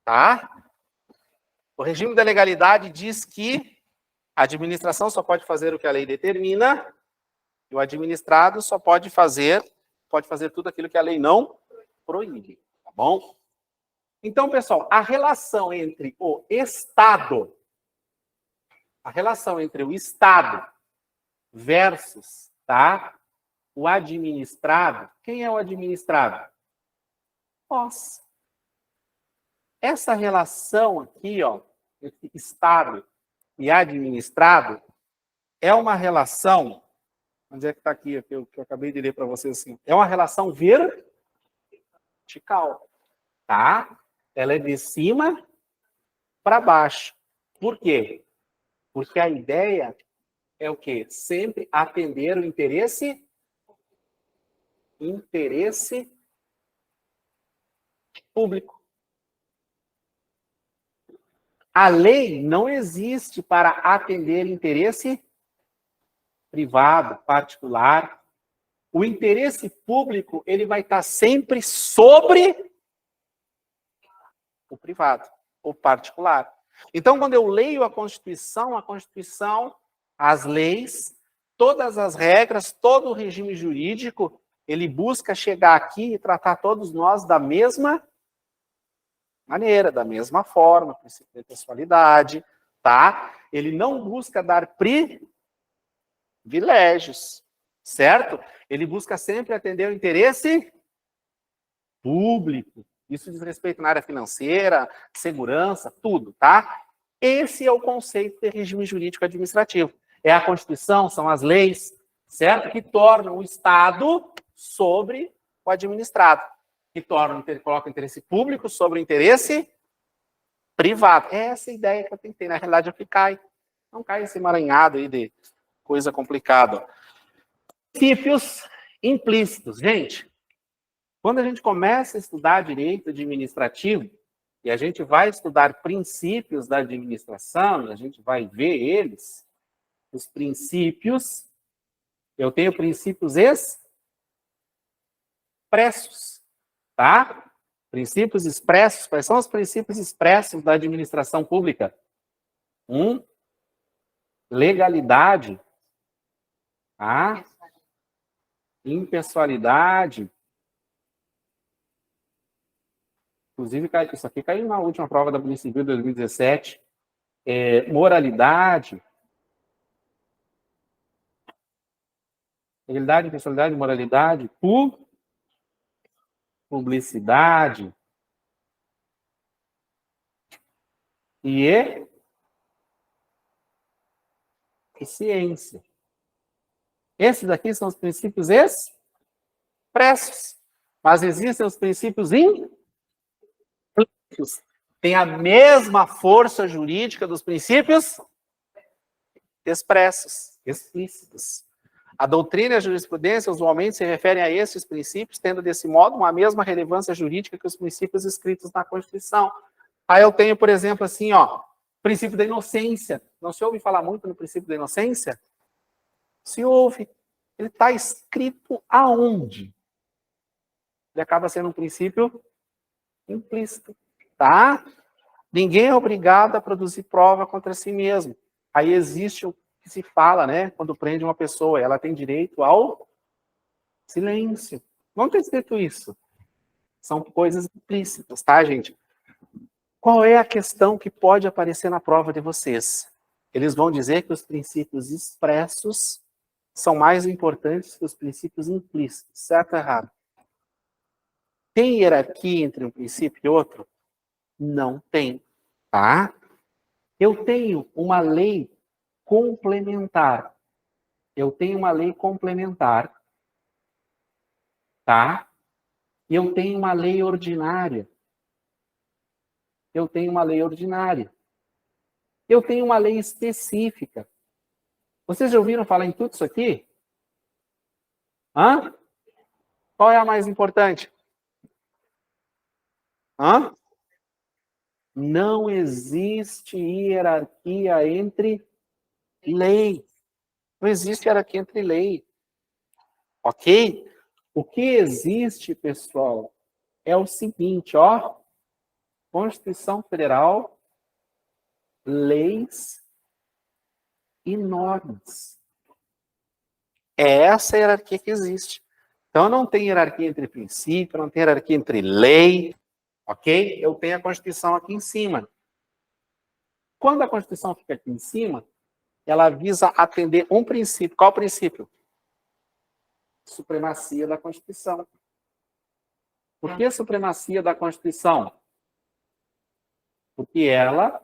Tá? O regime da legalidade diz que a administração só pode fazer o que a lei determina e o administrado só pode fazer tudo aquilo que a lei não proíbe, tá bom? Então, pessoal, a relação entre o Estado versus, tá, o administrado, quem é o administrado? Nós. Essa relação aqui, ó, entre Estado e administrado, é uma relação, onde é que está aqui, que eu acabei de ler para vocês assim, é uma relação vertical, tá? Ela é de cima para baixo. Por quê? Porque a ideia é o quê? Sempre atender o interesse público. A lei não existe para atender interesse privado, particular. O interesse público, ele vai estar sempre sobre o privado, o particular. Então, quando eu leio a Constituição, as leis, todas as regras, todo o regime jurídico, ele busca chegar aqui e tratar todos nós da mesma maneira, da mesma forma, princípio da pessoalidade, tá? Ele não busca dar privilégios, certo? Ele busca sempre atender o interesse público. Isso diz respeito na área financeira, segurança, tudo, tá? Esse é o conceito de regime jurídico administrativo. É a Constituição, são as leis, certo? Que tornam o Estado sobre o administrado. Que colocam o interesse público sobre o interesse privado. É essa a ideia que eu tentei. Na realidade, eu cai. Não cai esse emaranhado aí de coisa complicada. Princípios implícitos. Gente, quando a gente começa a estudar direito administrativo, e a gente vai estudar princípios da administração, e a gente vai ver eles, os princípios, eu tenho princípios expressos, tá? Princípios expressos, quais são os princípios expressos da administração pública? Legalidade, tá? Impessoalidade. Inclusive, isso aqui caiu na última prova da Polícia Civil de 2017. Moralidade. Legalidade, impessoalidade, moralidade. Publicidade. E ciência. Esses daqui são os princípios expressos. Mas existem os princípios implícitos. Tem a mesma força jurídica dos princípios explícitos. A doutrina e a jurisprudência usualmente se referem a esses princípios, tendo desse modo uma mesma relevância jurídica que os princípios escritos na Constituição. Aí eu tenho, por exemplo, assim, ó, princípio da inocência. Não se ouve falar muito no princípio da inocência? Se ouve. Ele está escrito aonde? Ele acaba sendo um princípio implícito, tá? Ninguém é obrigado a produzir prova contra si mesmo. Aí existe o que se fala, né? Quando prende uma pessoa, ela tem direito ao silêncio. Não tem escrito isso. São coisas implícitas, tá, gente? Qual é a questão que pode aparecer na prova de vocês? Eles vão dizer que os princípios expressos são mais importantes que os princípios implícitos, certo ou errado? Tem hierarquia entre um princípio e outro? Não tem, tá? Eu tenho uma lei complementar. Tá? E eu tenho uma lei ordinária. Eu tenho uma lei específica. Vocês já ouviram falar em tudo isso aqui? Hã? Qual é a mais importante? Hã? Não existe hierarquia entre lei. Não existe hierarquia entre lei. Ok? O que existe, pessoal, é o seguinte, ó. Constituição Federal, leis e normas. É essa a hierarquia que existe. Então, não tem hierarquia entre princípio, não tem hierarquia entre lei, ok? Eu tenho a Constituição aqui em cima. Quando a Constituição fica aqui em cima, ela visa atender um princípio. Qual o princípio? Supremacia da Constituição. Por que a supremacia da Constituição? Porque ela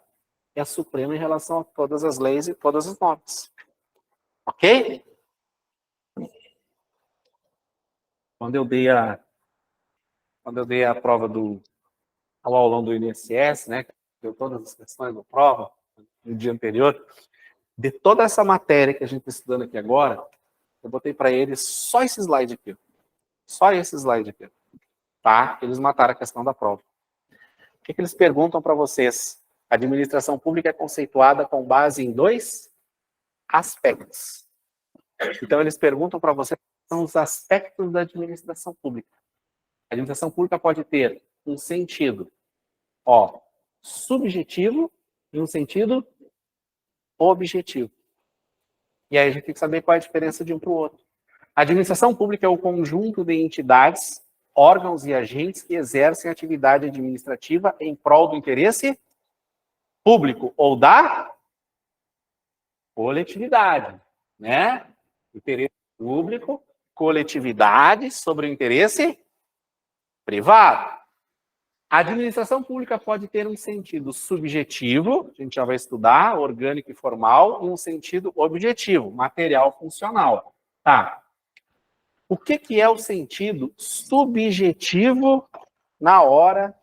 é suprema em relação a todas as leis e todas as normas. Ok? Quando eu dei a prova ao aulão do INSS, né, que deu todas as questões da prova no dia anterior, de toda essa matéria que a gente está estudando aqui agora, eu botei para eles só esse slide aqui. Só esse slide aqui. Tá? Eles mataram a questão da prova. O que eles perguntam para vocês? A administração pública é conceituada com base em 2 aspectos. Então, eles perguntam para vocês quais são os aspectos da administração pública. A administração pública pode ter um sentido, ó, subjetivo e um sentido objetivo. E aí a gente tem que saber qual é a diferença de um para o outro. A administração pública é o conjunto de entidades, órgãos e agentes que exercem atividade administrativa em prol do interesse público ou da coletividade, né? Interesse público, coletividade sobre o interesse privado. A administração pública pode ter um sentido subjetivo, a gente já vai estudar, orgânico e formal, e um sentido objetivo, material, funcional. Tá. O que é o sentido subjetivo na hora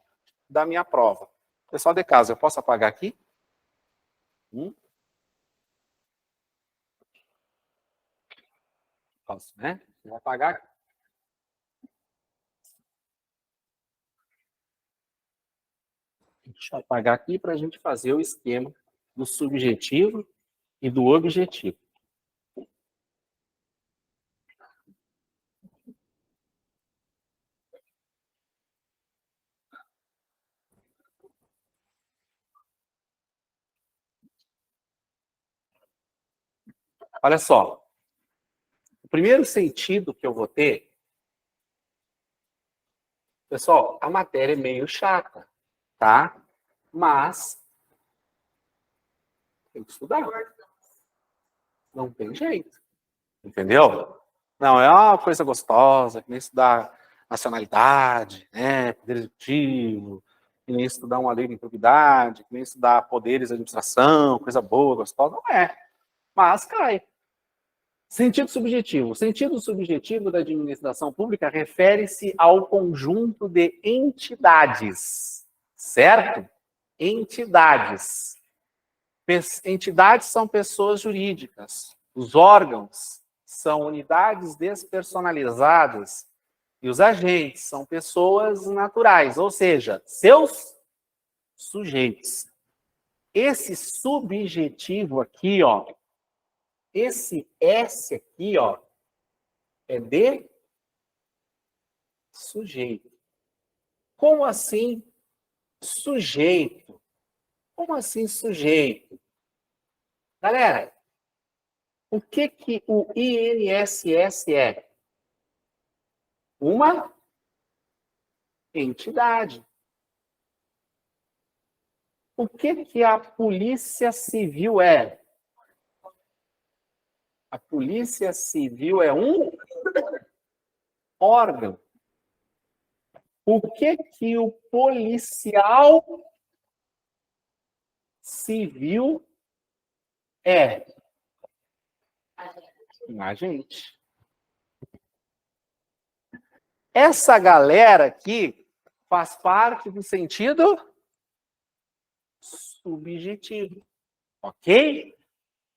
da minha prova? Pessoal de casa, eu posso apagar aqui? Posso, né? Vou apagar aqui. Deixa eu apagar aqui para a gente fazer o esquema do subjetivo e do objetivo. Olha só. O primeiro sentido que eu vou ter, pessoal, a matéria é meio chata, tá? Mas tem que estudar. Não tem jeito. Entendeu? Não, é uma coisa gostosa, que nem estudar nacionalidade, né? Poder executivo, que nem estudar uma lei de improbidade, que nem estudar poderes de administração, coisa boa, gostosa. Não é. Mas cai. Sentido subjetivo. O sentido subjetivo da administração pública refere-se ao conjunto de entidades, certo? Entidades. Entidades são pessoas jurídicas. Os órgãos são unidades despersonalizadas e os agentes são pessoas naturais, ou seja, seus sujeitos. Esse subjetivo aqui, ó, esse S aqui, ó, é de sujeito. Como assim sujeito? Como assim sujeito? Galera, o que o INSS é? Uma entidade. O que a Polícia Civil é? A Polícia Civil é um órgão. O que o policial civil é? Um agente. Essa galera aqui faz parte do sentido subjetivo. Ok?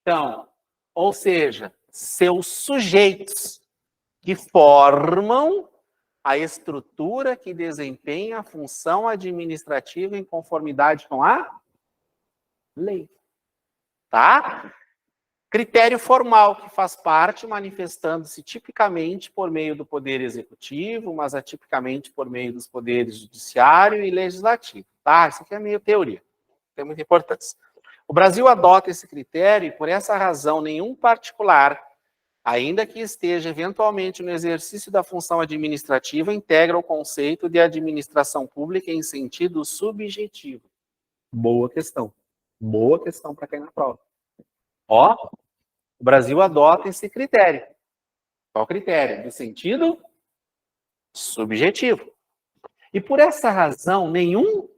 Então, ou seja, seus sujeitos que formam a estrutura que desempenha a função administrativa em conformidade com a lei. Tá? Critério formal, que faz parte, manifestando-se tipicamente por meio do Poder Executivo, mas atipicamente por meio dos poderes Judiciário e Legislativo. Tá? Isso aqui é meio teoria, tem muita importância. O Brasil adota esse critério e, por essa razão, nenhum particular, ainda que esteja eventualmente no exercício da função administrativa, integra o conceito de administração pública em sentido subjetivo. Boa questão. Boa questão para cair na prova. Ó, o Brasil adota esse critério. Qual critério? De sentido subjetivo. E por essa razão, nenhum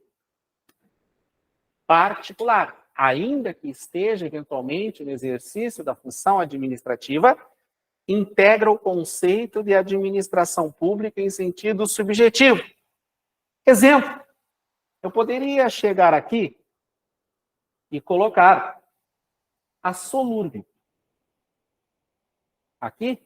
particular, ainda que esteja eventualmente no exercício da função administrativa, integra o conceito de administração pública em sentido subjetivo. Exemplo, eu poderia chegar aqui e colocar a Solurb aqui,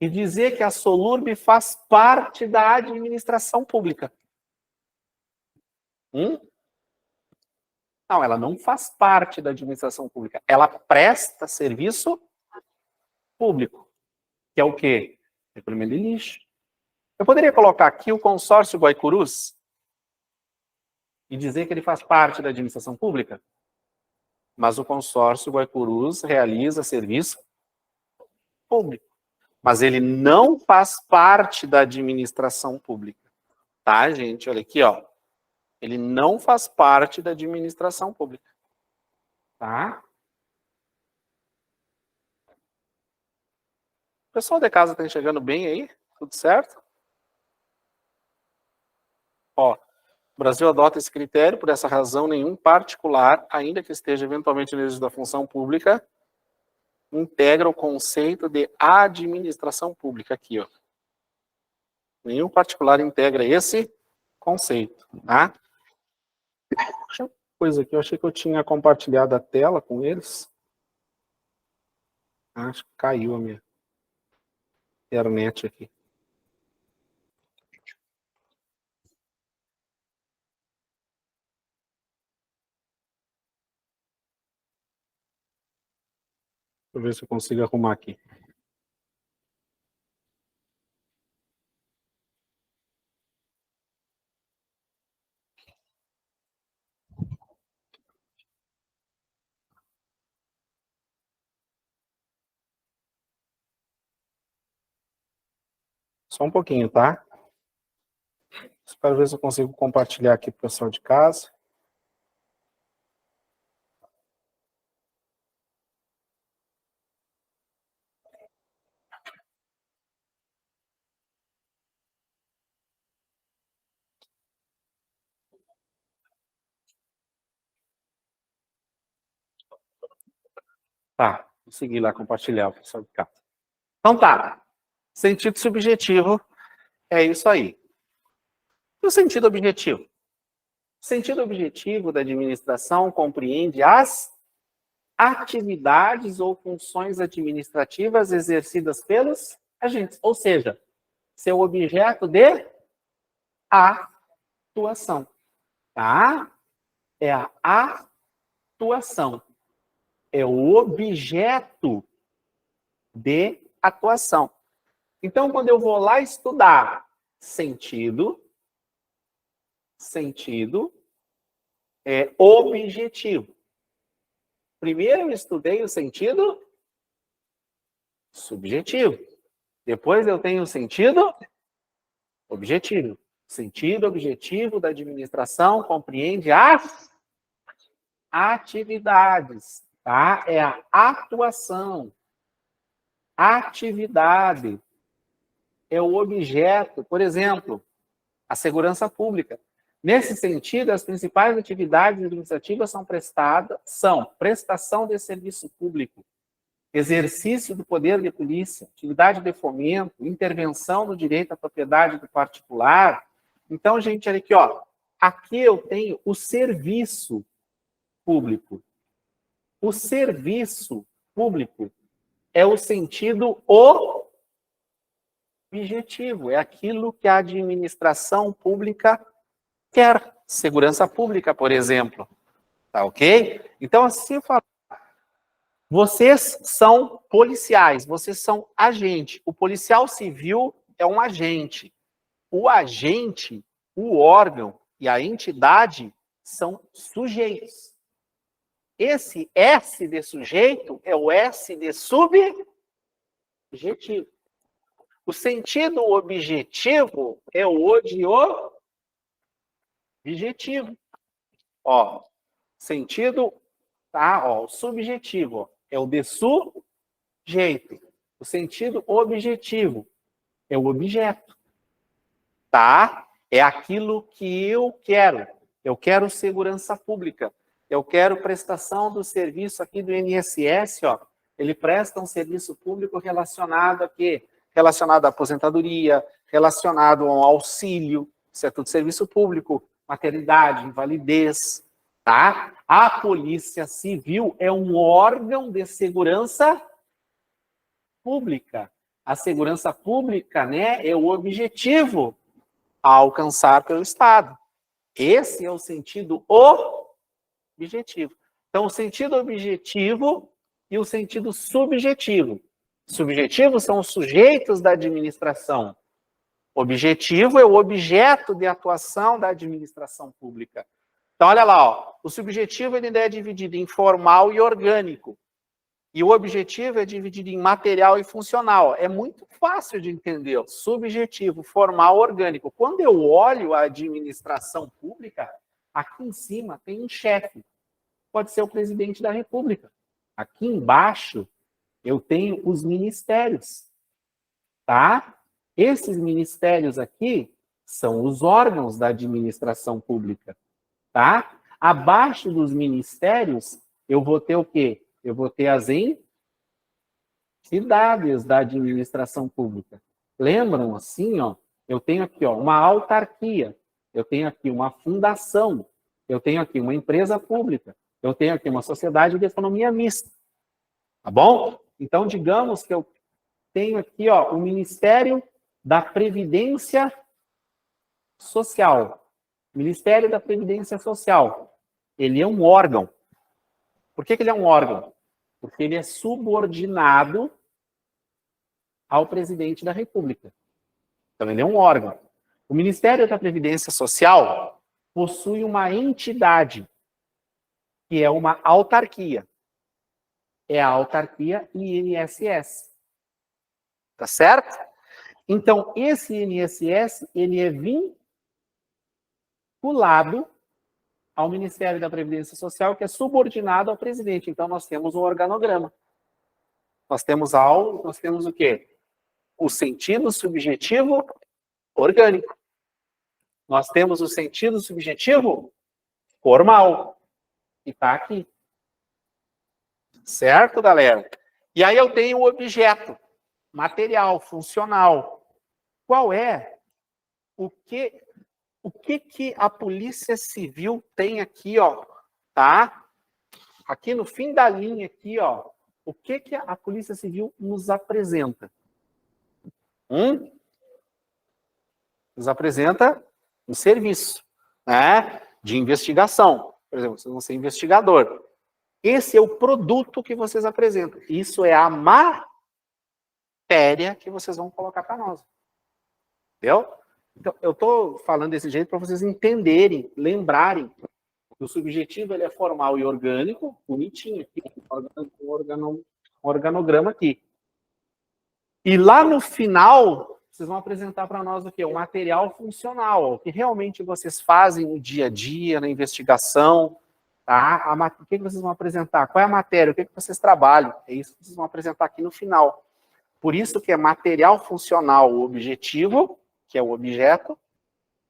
e dizer que a Solurb faz parte da administração pública. Não, ela não faz parte da administração pública. Ela presta serviço público, que é o quê? Recolhimento de lixo. Eu poderia colocar aqui o consórcio Guaicurus e dizer que ele faz parte da administração pública, mas o consórcio Guaicurus realiza serviço público. Mas ele não faz parte da administração pública. Tá, gente? Olha aqui, ó. Ele não faz parte da administração pública. Tá? O pessoal de casa está enxergando bem aí? Tudo certo? Ó, o Brasil adota esse critério, por essa razão, nenhum particular, ainda que esteja eventualmente no exercício da função pública, integra o conceito de administração pública aqui, ó. Nenhum particular integra esse conceito, tá? Deixa eu ver uma coisa aqui, eu achei que eu tinha compartilhado a tela com eles. Acho que caiu a minha internet aqui. Deixa eu ver se eu consigo arrumar aqui. Só um pouquinho, tá? Espero ver se eu consigo compartilhar aqui para o pessoal de casa. Tá, consegui lá compartilhar o pessoal de casa. Então tá, sentido subjetivo é isso aí. E o sentido objetivo? O sentido objetivo da administração compreende as atividades ou funções administrativas exercidas pelos agentes, ou seja, seu objeto de atuação, tá? É a atuação. É o objeto de atuação. Então, quando eu vou lá estudar sentido é objetivo. Primeiro eu estudei o sentido subjetivo. Depois eu tenho o sentido objetivo. O sentido objetivo da administração compreende as atividades, tá? É a atuação. Atividade é o objeto, por exemplo, a segurança pública. Nesse sentido, as principais atividades administrativas são prestação de serviço público, exercício do poder de polícia, atividade de fomento, intervenção no direito à propriedade do particular. Então, gente, olha aqui, ó, aqui eu tenho o serviço público. O serviço público é o sentido objetivo, é aquilo que a administração pública quer. Segurança pública, por exemplo. Tá ok? Então, assim, vocês são policiais, vocês são agente. O policial civil é um agente. O agente, o órgão e a entidade são sujeitos. Esse S de sujeito é o S de subjetivo. O sentido objetivo é o O de objetivo. Ó, sentido, tá? Ó, o subjetivo ó, é o de sujeito. O sentido objetivo é o objeto. Tá? É aquilo que eu quero. Eu quero segurança pública. Eu quero prestação do serviço aqui do INSS, ó. Ele presta um serviço público relacionado a quê? Relacionado à aposentadoria, relacionado ao auxílio, isso é tudo serviço público, maternidade, invalidez, tá? A Polícia Civil é um órgão de segurança pública. A segurança pública, né, é o objetivo a alcançar pelo Estado. Esse é o sentido objetivo. Então, o sentido objetivo e o sentido subjetivo. Subjetivo são os sujeitos da administração. Objetivo é o objeto de atuação da administração pública. Então, olha lá, ó, o subjetivo ele é dividido em formal e orgânico. E o objetivo é dividido em material e funcional. É muito fácil de entender. Ó. Subjetivo, formal, orgânico. Quando eu olho a administração pública, aqui em cima tem um chefe. Pode ser o presidente da República. Aqui embaixo eu tenho os ministérios. Tá? Esses ministérios aqui são os órgãos da administração pública. Tá? Abaixo dos ministérios, eu vou ter o quê? Eu vou ter as entidades da administração pública. Lembram assim, ó? Eu tenho aqui, ó, uma autarquia. Eu tenho aqui uma fundação. Eu tenho aqui uma empresa pública. Eu tenho aqui uma sociedade de economia mista. Tá bom? Então, digamos que eu tenho aqui, ó, o Ministério da Previdência Social. Ministério da Previdência Social. Ele é um órgão. Por que ele é um órgão? Porque ele é subordinado ao presidente da República. Então, ele é um órgão. O Ministério da Previdência Social possui uma entidade, que é uma autarquia. É a autarquia INSS. Tá certo? Então, esse INSS, ele é vinculado ao Ministério da Previdência Social, que é subordinado ao presidente. Então, nós temos um organograma. Nós temos o quê? O sentido subjetivo orgânico. Nós temos o sentido subjetivo formal. E está aqui. Certo, galera? E aí eu tenho o objeto material, funcional. Qual é o que a Polícia Civil tem aqui, ó, tá? Aqui no fim da linha aqui, ó, o que a Polícia Civil nos apresenta? Nos apresenta um serviço, né, de investigação. Por exemplo, vocês vão ser investigador. Esse é o produto que vocês apresentam. Isso é a matéria que vocês vão colocar para nós. Entendeu? Então, eu estou falando desse jeito para vocês entenderem, lembrarem que o subjetivo ele é formal e orgânico, bonitinho aqui, um organograma aqui. E lá no final, vocês vão apresentar para nós o quê? O material funcional, o que realmente vocês fazem no dia a dia, na investigação, tá? O que vocês vão apresentar? Qual é a matéria? O que vocês trabalham? É isso que vocês vão apresentar aqui no final. Por isso que é material funcional o objetivo, que é o objeto,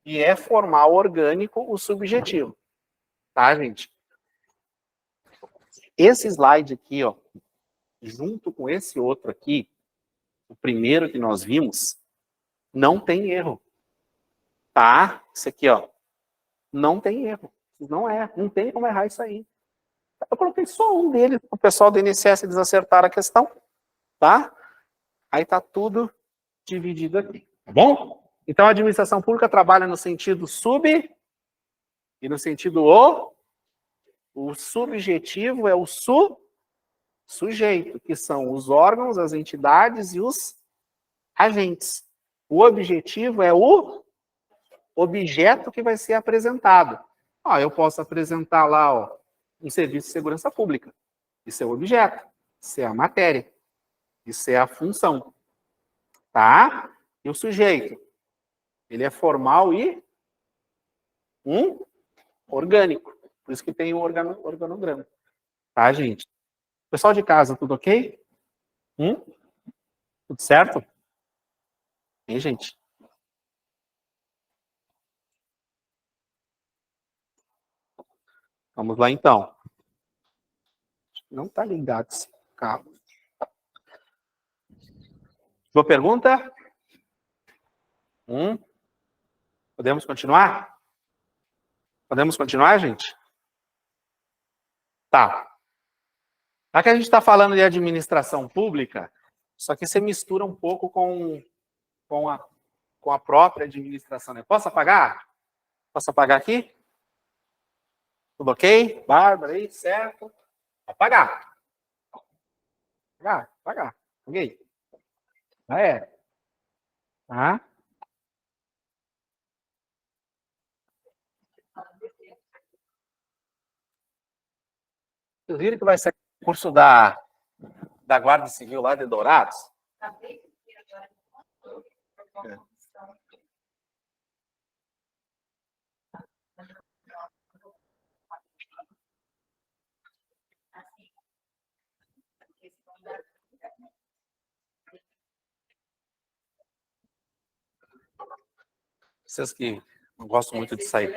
e é formal orgânico o subjetivo. Tá, gente? Esse slide aqui, ó, junto com esse outro aqui, o primeiro que nós vimos, não tem erro. Tá? Esse aqui, ó. Não tem erro. Não tem como errar isso aí. Eu coloquei só um deles para o pessoal do INSS desacertar a questão, tá? Aí tá tudo dividido aqui, tá bom? Então a administração pública trabalha no sentido sub e no sentido o. O subjetivo é o sujeito, que são os órgãos, as entidades e os agentes. O objetivo é o objeto que vai ser apresentado. Eu posso apresentar lá, um serviço de segurança pública. Isso é o objeto, isso é a matéria, isso é a função. Tá? E o sujeito? Ele é formal e orgânico. Por isso que tem o organograma. Tá, gente? Pessoal de casa, tudo ok? Tudo certo? Hein, gente? Vamos lá, então. Não tá ligado esse carro. Boa pergunta? Podemos continuar? Podemos continuar, gente? Tá. Já que a gente está falando de administração pública, só que você mistura um pouco com a própria administração, né? Posso apagar? Posso apagar aqui? Tudo ok? Bárbara aí, certo? Apagar. Apagar. Ok? Já é. Tá? Vocês viram que vai ser curso da Guarda Civil lá de Dourados? É. Vocês que não gostam muito de sair,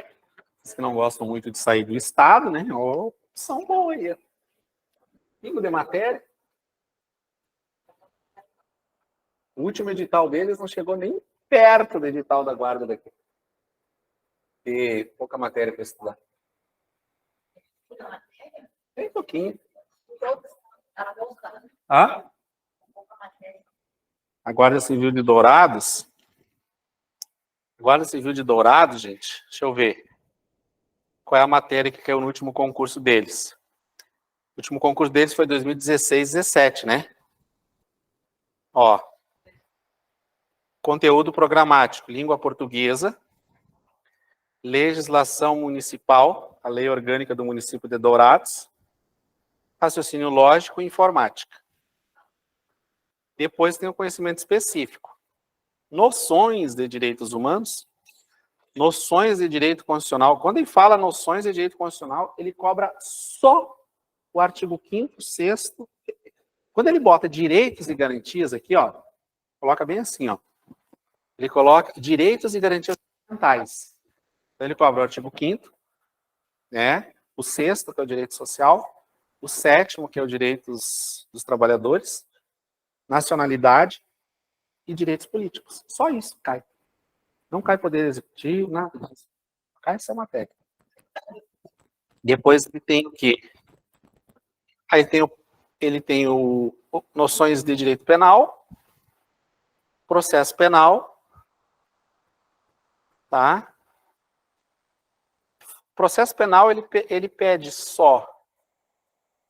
vocês que não gostam muito de sair do estado, né? Opção boa aí. Pingo de matéria. O último edital deles não chegou nem perto do edital da guarda daqui. E pouca matéria para estudar. Bem pouquinho. A Guarda Civil de Dourados. Guarda Civil de Dourados, gente. Deixa eu ver. Qual é a matéria que caiu no último concurso deles? O último concurso deles foi 2016, 17, né? Ó. Conteúdo programático, língua portuguesa, legislação municipal, a lei orgânica do município de Dourados, raciocínio lógico e informática. Depois tem o conhecimento específico. Noções de direitos humanos, noções de direito constitucional. Quando ele fala noções de direito constitucional, ele cobra só o artigo 5º, 6º. Quando ele bota direitos e garantias aqui, ó, coloca bem assim, ó. Ele coloca direitos e garantias fundamentais. Então ele cobra o artigo 5º, né? O 6º, que é o direito social, o 7º, que é o direito dos trabalhadores, nacionalidade e direitos políticos. Só isso cai. Não cai poder executivo, nada disso. Cai essa matéria. Depois ele tem o quê? Aí ele tem noções de direito penal, processo penal, tá? Processo penal, ele pede só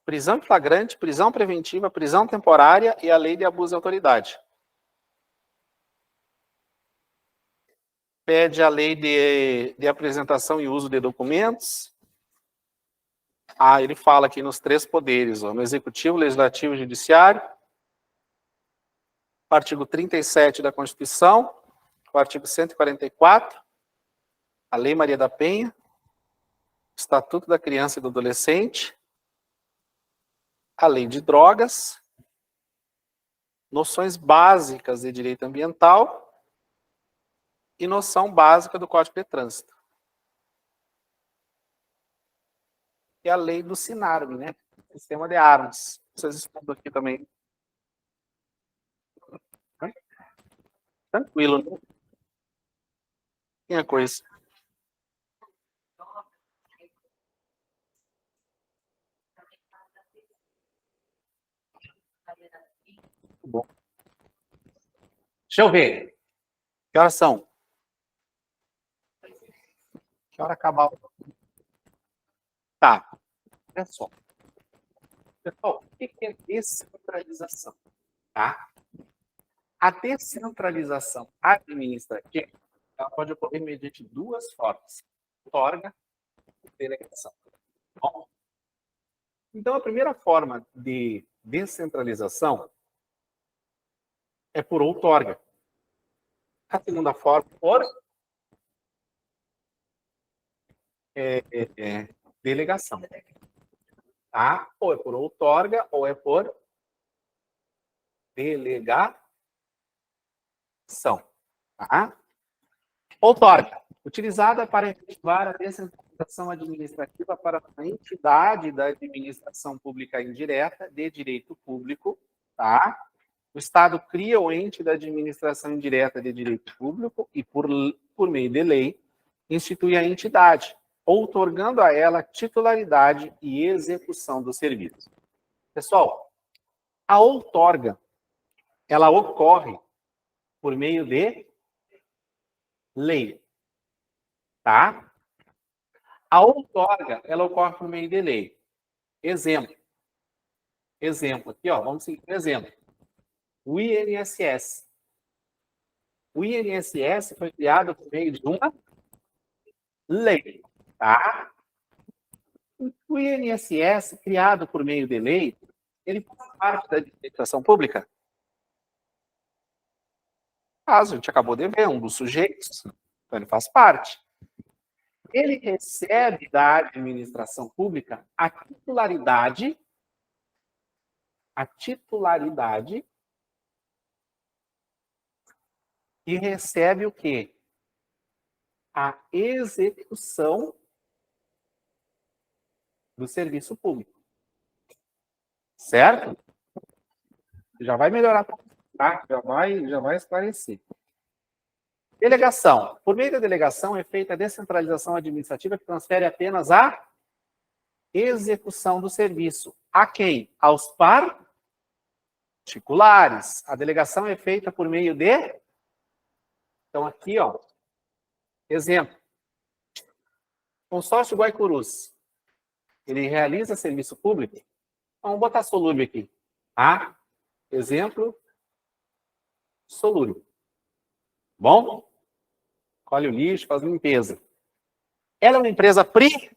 prisão em flagrante, prisão preventiva, prisão temporária e a lei de abuso de autoridade. Pede a lei de apresentação e uso de documentos. Ele fala aqui nos 3 poderes, ó, no executivo, legislativo e judiciário. O artigo 37 da Constituição, o artigo 144, a Lei Maria da Penha, o Estatuto da Criança e do Adolescente, a Lei de Drogas, noções básicas de direito ambiental e noção básica do Código de Trânsito. E a lei do SINARM, né? Sistema de armas. Vocês estudam aqui também. Tranquilo, né? Tinha coisa. Bom. Deixa eu ver. Que horas são? Que hora acabar? Tá. Olha só. Pessoal, o que é descentralização? Tá? A descentralização administrativa ela pode ocorrer mediante duas formas: outorga e delegação. Bom, então, a primeira forma de descentralização é por outorga. A segunda forma, por delegação. Tá? Ou é por outorga, ou é por delegação. Tá? Outorga, utilizada para efetivar a descentralização administrativa para uma entidade da administração pública indireta de direito público. Tá? O Estado cria o ente da administração indireta de direito público e, por meio de lei, institui a entidade, outorgando a ela titularidade e execução do serviço. Pessoal, a outorga, ela ocorre por meio de lei, tá? A outorga, ela ocorre por meio de lei. Exemplo aqui, ó, vamos seguir um exemplo. O INSS. O INSS foi criado por meio de uma lei, tá? O INSS, criado por meio de lei, ele faz parte da administração pública? A gente acabou de ver, um dos sujeitos, então ele faz parte. Ele recebe da administração pública a titularidade e recebe o quê? A execução do serviço público. Certo? Já vai melhorar, tá? Já vai esclarecer. Delegação. Por meio da delegação é feita a descentralização administrativa que transfere apenas a execução do serviço. A quem? Aos particulares. A delegação é feita por meio de... Então, aqui, ó. Exemplo. Consórcio Guaicurus. Ele realiza serviço público. Vamos botar Solúrbio aqui. Tá? Exemplo. Solúrbio. Bom? Colhe o lixo, faz limpeza. Ela é uma empresa privada.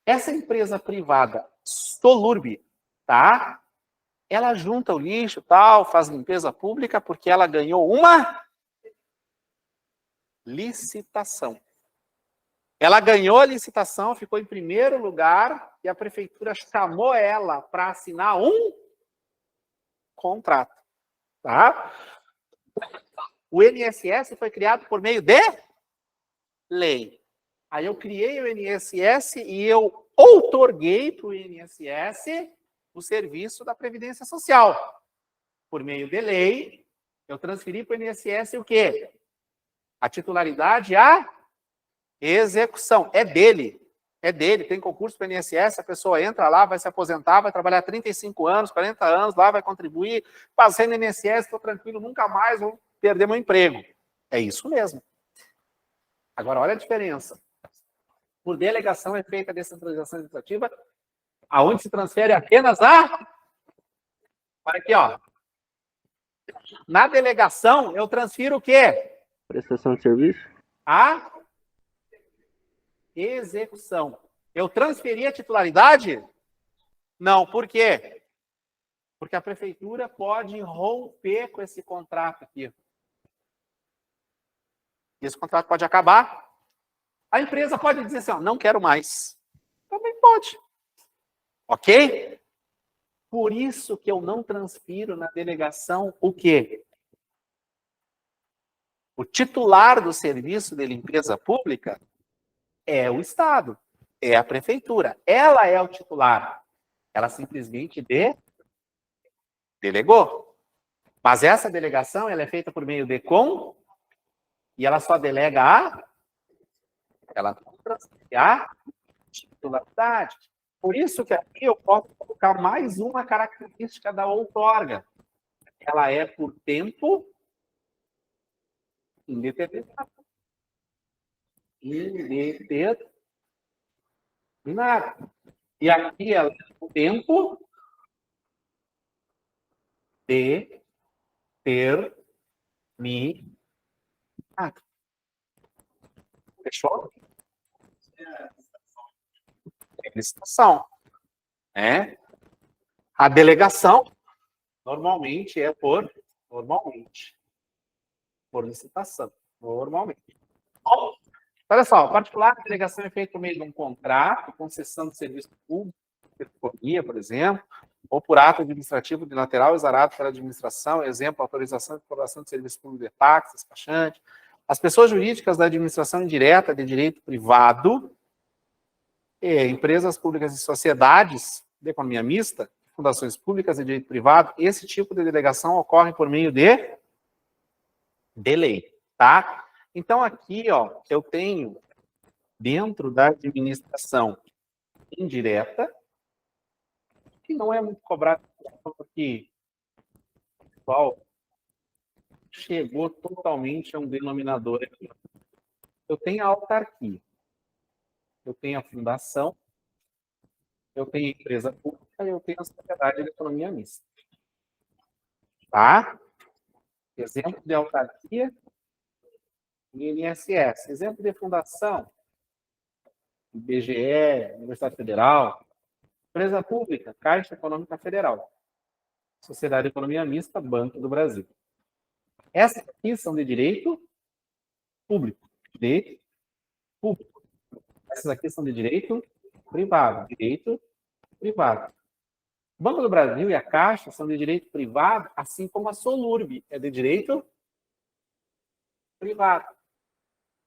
Essa empresa privada, Solúrbio, tá? Ela junta o lixo, tal, faz limpeza pública porque ela ganhou uma licitação. Ela ganhou a licitação, ficou em primeiro lugar e a prefeitura chamou ela para assinar um contrato, tá? O INSS foi criado por meio de lei. Aí eu criei o INSS e eu outorguei para o INSS o serviço da Previdência Social. Por meio de lei, eu transferi para o INSS o quê? A titularidade, a execução. É dele. É dele. Tem concurso para o INSS, a pessoa entra lá, vai se aposentar, vai trabalhar 35 anos, 40 anos, lá vai contribuir, passei no INSS, estou tranquilo, nunca mais vou perder meu emprego. É isso mesmo. Agora, olha a diferença. Por delegação é feita a descentralização administrativa, aonde se transfere apenas a... Olha aqui, ó. Na delegação, eu transfiro o quê? Prestação de serviço? A execução. Eu transferi a titularidade? Não. Por quê? Porque a prefeitura pode romper com esse contrato aqui. E esse contrato pode acabar. A empresa pode dizer assim, ó, não quero mais. Também pode. Ok? Por isso que eu não transfiro na delegação o quê? O titular do serviço de limpeza pública é o Estado, é a prefeitura. Ela é o titular. Ela simplesmente delegou. Mas essa delegação ela é feita por meio de e ela só delega ela não transfere a titularidade. Por isso que aqui eu posso colocar mais uma característica da outorga. Ela é por tempo indeterminado. Indeterminado. E aqui ela é por tempo determinado. Fechou? Licitação. A delegação normalmente é por licitação. Normalmente. Bom, olha só, particular, a delegação é feita por meio de um contrato, concessão de serviço público, telefonia, por exemplo, ou por ato administrativo bilateral exarado pela administração, exemplo, autorização de exploração de serviço público de táxi, despachante. As pessoas jurídicas da administração indireta de direito privado, empresas públicas e sociedades de economia mista, fundações públicas e direito privado, esse tipo de delegação ocorre por meio de lei, tá? Então, aqui, ó, eu tenho, dentro da administração indireta, que não é muito cobrado, porque o pessoal chegou totalmente a um denominador aqui. Eu tenho a autarquia, eu tenho a fundação, eu tenho a empresa pública e eu tenho a sociedade de economia mista. Tá? Exemplo de autarquia, INSS. Exemplo de fundação, IBGE, Universidade Federal. Empresa pública, Caixa Econômica Federal. Sociedade de Economia Mista, Banco do Brasil. Essas aqui são de direito público. Direito público. Essas aqui são de direito privado. Direito privado. O Banco do Brasil e a Caixa são de direito privado, assim como a Solurb é de direito privado.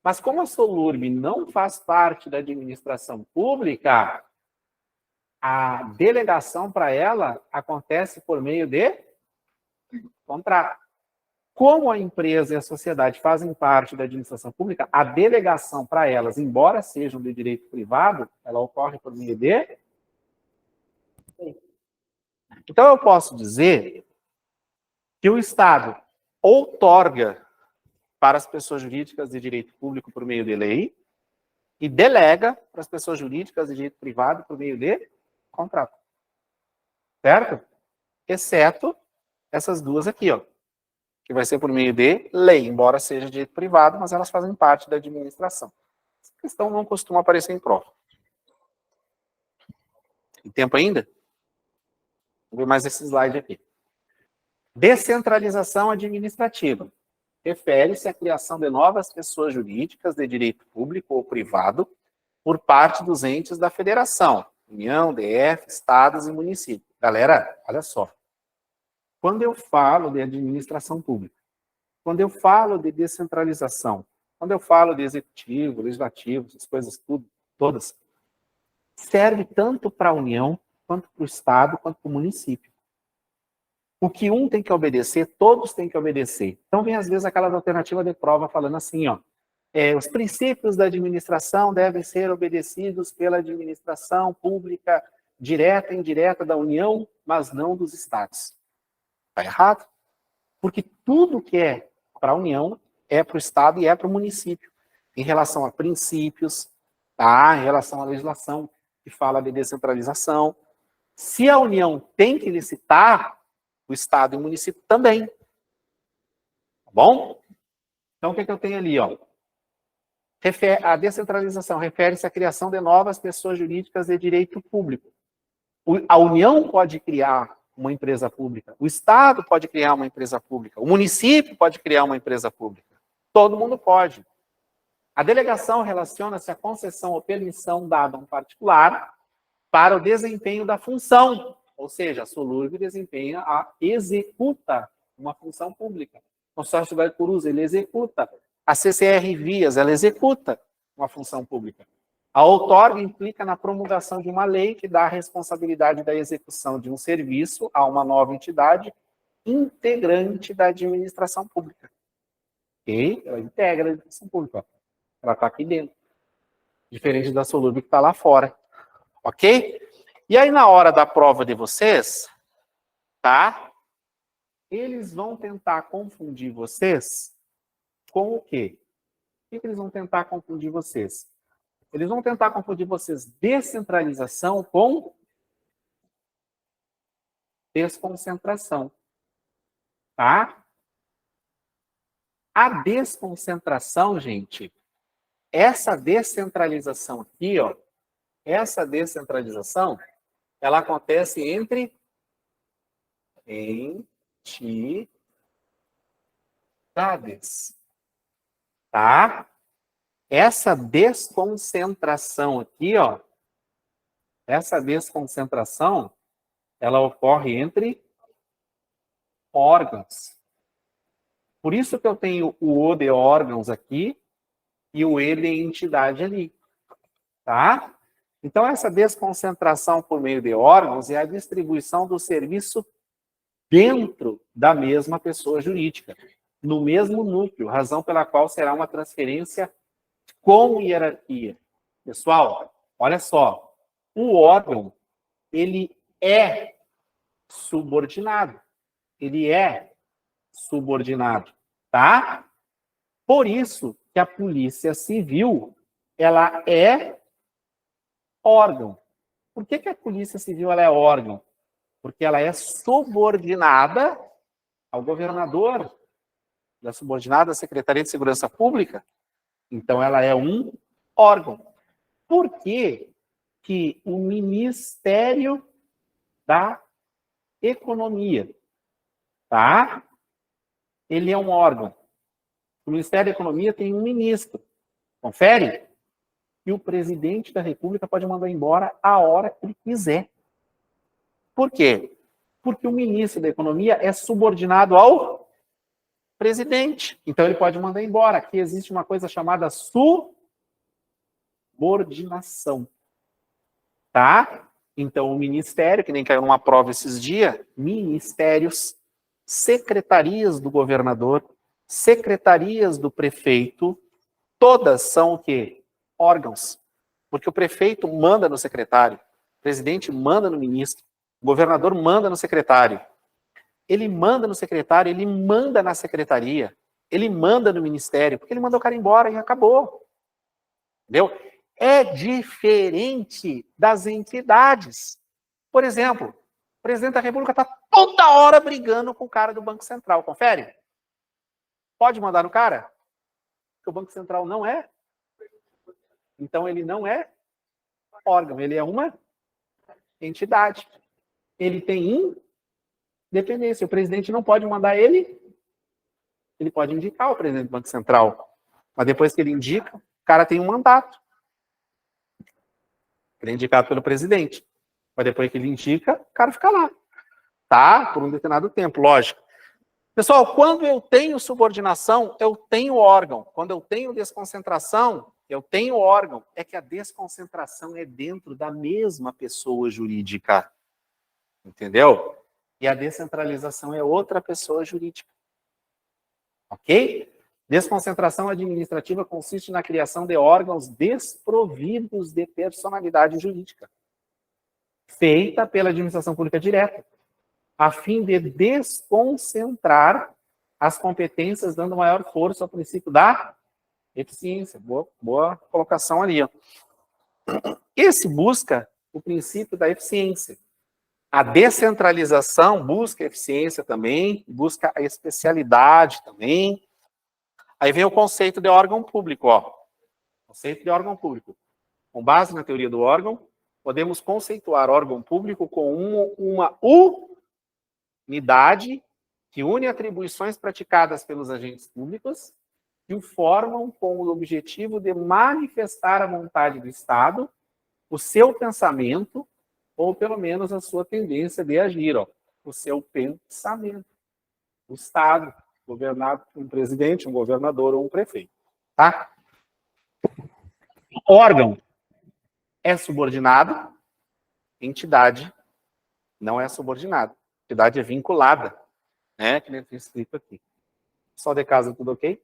Mas como a Solurb não faz parte da administração pública, a delegação para ela acontece por meio de contrato. Como a empresa e a sociedade fazem parte da administração pública, a delegação para elas, embora sejam de direito privado, ela ocorre por meio de... Então, eu posso dizer que o Estado outorga para as pessoas jurídicas de direito público por meio de lei e delega para as pessoas jurídicas de direito privado por meio de contrato. Certo? Exceto essas duas aqui, ó, que vai ser por meio de lei, embora seja direito privado, mas elas fazem parte da administração. Essa questão não costuma aparecer em prova. Tem tempo ainda? Vamos ver mais esse slide aqui. Descentralização administrativa. Refere-se à criação de novas pessoas jurídicas de direito público ou privado por parte dos entes da federação, União, DF, estados e municípios. Galera, olha só. Quando eu falo de administração pública, quando eu falo de descentralização, quando eu falo de executivo, legislativo, essas coisas tudo, todas, serve tanto para a União, quanto para o Estado, quanto para o município. O que um tem que obedecer, todos têm que obedecer. Então, vem às vezes aquela alternativa de prova falando assim, ó, os princípios da administração devem ser obedecidos pela administração pública direta e indireta da União, mas não dos Estados. Está errado? Porque tudo que é para a União é para o Estado e é para o município. Em relação a princípios, tá? Em relação à legislação que fala de descentralização. Se a União tem que licitar, o Estado e o município também. Tá bom? Então, o que eu tenho ali? Ó? A descentralização refere-se à criação de novas pessoas jurídicas de direito público. A União pode criar uma empresa pública, o Estado pode criar uma empresa pública, o município pode criar uma empresa pública. Todo mundo pode. A delegação relaciona-se à concessão ou permissão dada a um particular para o desempenho da função, ou seja, a Solurb executa uma função pública. O consórcio de Guaricurus, ele executa. A CCR Vias, ela executa uma função pública. A outorga implica na promulgação de uma lei que dá a responsabilidade da execução de um serviço a uma nova entidade integrante da administração pública. Ok? Ela integra a administração pública. Ela está aqui dentro. Diferente da Solurb que está lá fora. Ok? E aí, na hora da prova de vocês, tá? Eles vão tentar confundir vocês com o quê? O que eles vão tentar confundir vocês? Eles vão tentar confundir vocês descentralização com desconcentração, tá? A desconcentração, gente, essa descentralização aqui, ó, essa descentralização, ela acontece entre entidades, tá? Essa desconcentração aqui, ó, essa desconcentração, ela ocorre entre órgãos. Por isso que eu tenho o O de órgãos aqui e o E de entidade ali, tá? Então, essa desconcentração por meio de órgãos é a distribuição do serviço dentro da mesma pessoa jurídica, no mesmo núcleo, razão pela qual será uma transferência com hierarquia. Pessoal, olha só, o órgão, ele é subordinado. Ele é subordinado, tá? Por isso que a Polícia Civil, ela é órgão. Por que a Polícia Civil ela é órgão? Porque ela é subordinada ao governador, ela é subordinada à Secretaria de Segurança Pública, então ela é um órgão. Por que que o Ministério da Economia, tá? Ele é um órgão. O Ministério da Economia tem um ministro. Confere? E o presidente da República pode mandar embora a hora que ele quiser. Por quê? Porque o ministro da Economia é subordinado ao presidente. Então ele pode mandar embora. Aqui existe uma coisa chamada subordinação. Tá? Então o ministério, que nem caiu numa prova esses dias, ministérios, secretarias do governador, secretarias do prefeito, todas são o quê? Órgãos. Porque o prefeito manda no secretário, o presidente manda no ministro, o governador manda no secretário. Ele manda no secretário, ele manda na secretaria, ele manda no ministério, porque ele mandou o cara embora e acabou. Entendeu? É diferente das entidades. Por exemplo, o presidente da República está toda hora brigando com o cara do Banco Central. Confere? Pode mandar no cara? Porque o Banco Central não é. Então, ele não é órgão, ele é uma entidade. Ele tem independência. O presidente não pode mandar ele pode indicar o presidente do Banco Central. Mas depois que ele indica, o cara tem um mandato. Ele é indicado pelo presidente. Mas depois que ele indica, o cara fica lá. Tá? Por um determinado tempo, lógico. Pessoal, quando eu tenho subordinação, eu tenho órgão. Quando eu tenho desconcentração, eu tenho órgão. É que a desconcentração é dentro da mesma pessoa jurídica. Entendeu? E a descentralização é outra pessoa jurídica. Ok? Desconcentração administrativa consiste na criação de órgãos desprovidos de personalidade jurídica, feita pela administração pública direta, a fim de desconcentrar as competências, dando maior força ao princípio da eficiência. Boa colocação ali. Ó. Esse busca o princípio da eficiência. A descentralização busca a eficiência também, busca a especialidade também. Aí vem o conceito de órgão público. Ó. Conceito de órgão público. Com base na teoria do órgão, podemos conceituar órgão público com uma unidade que une atribuições praticadas pelos agentes públicos que o formam com o objetivo de manifestar a vontade do Estado, o seu pensamento, ou pelo menos a sua tendência de agir, ó, o seu pensamento. O Estado, governado por um presidente, um governador ou um prefeito. Tá? Órgão é subordinado, entidade não é subordinada. Entidade é vinculada, né? Que nem está escrito aqui. Só de casa, tudo ok?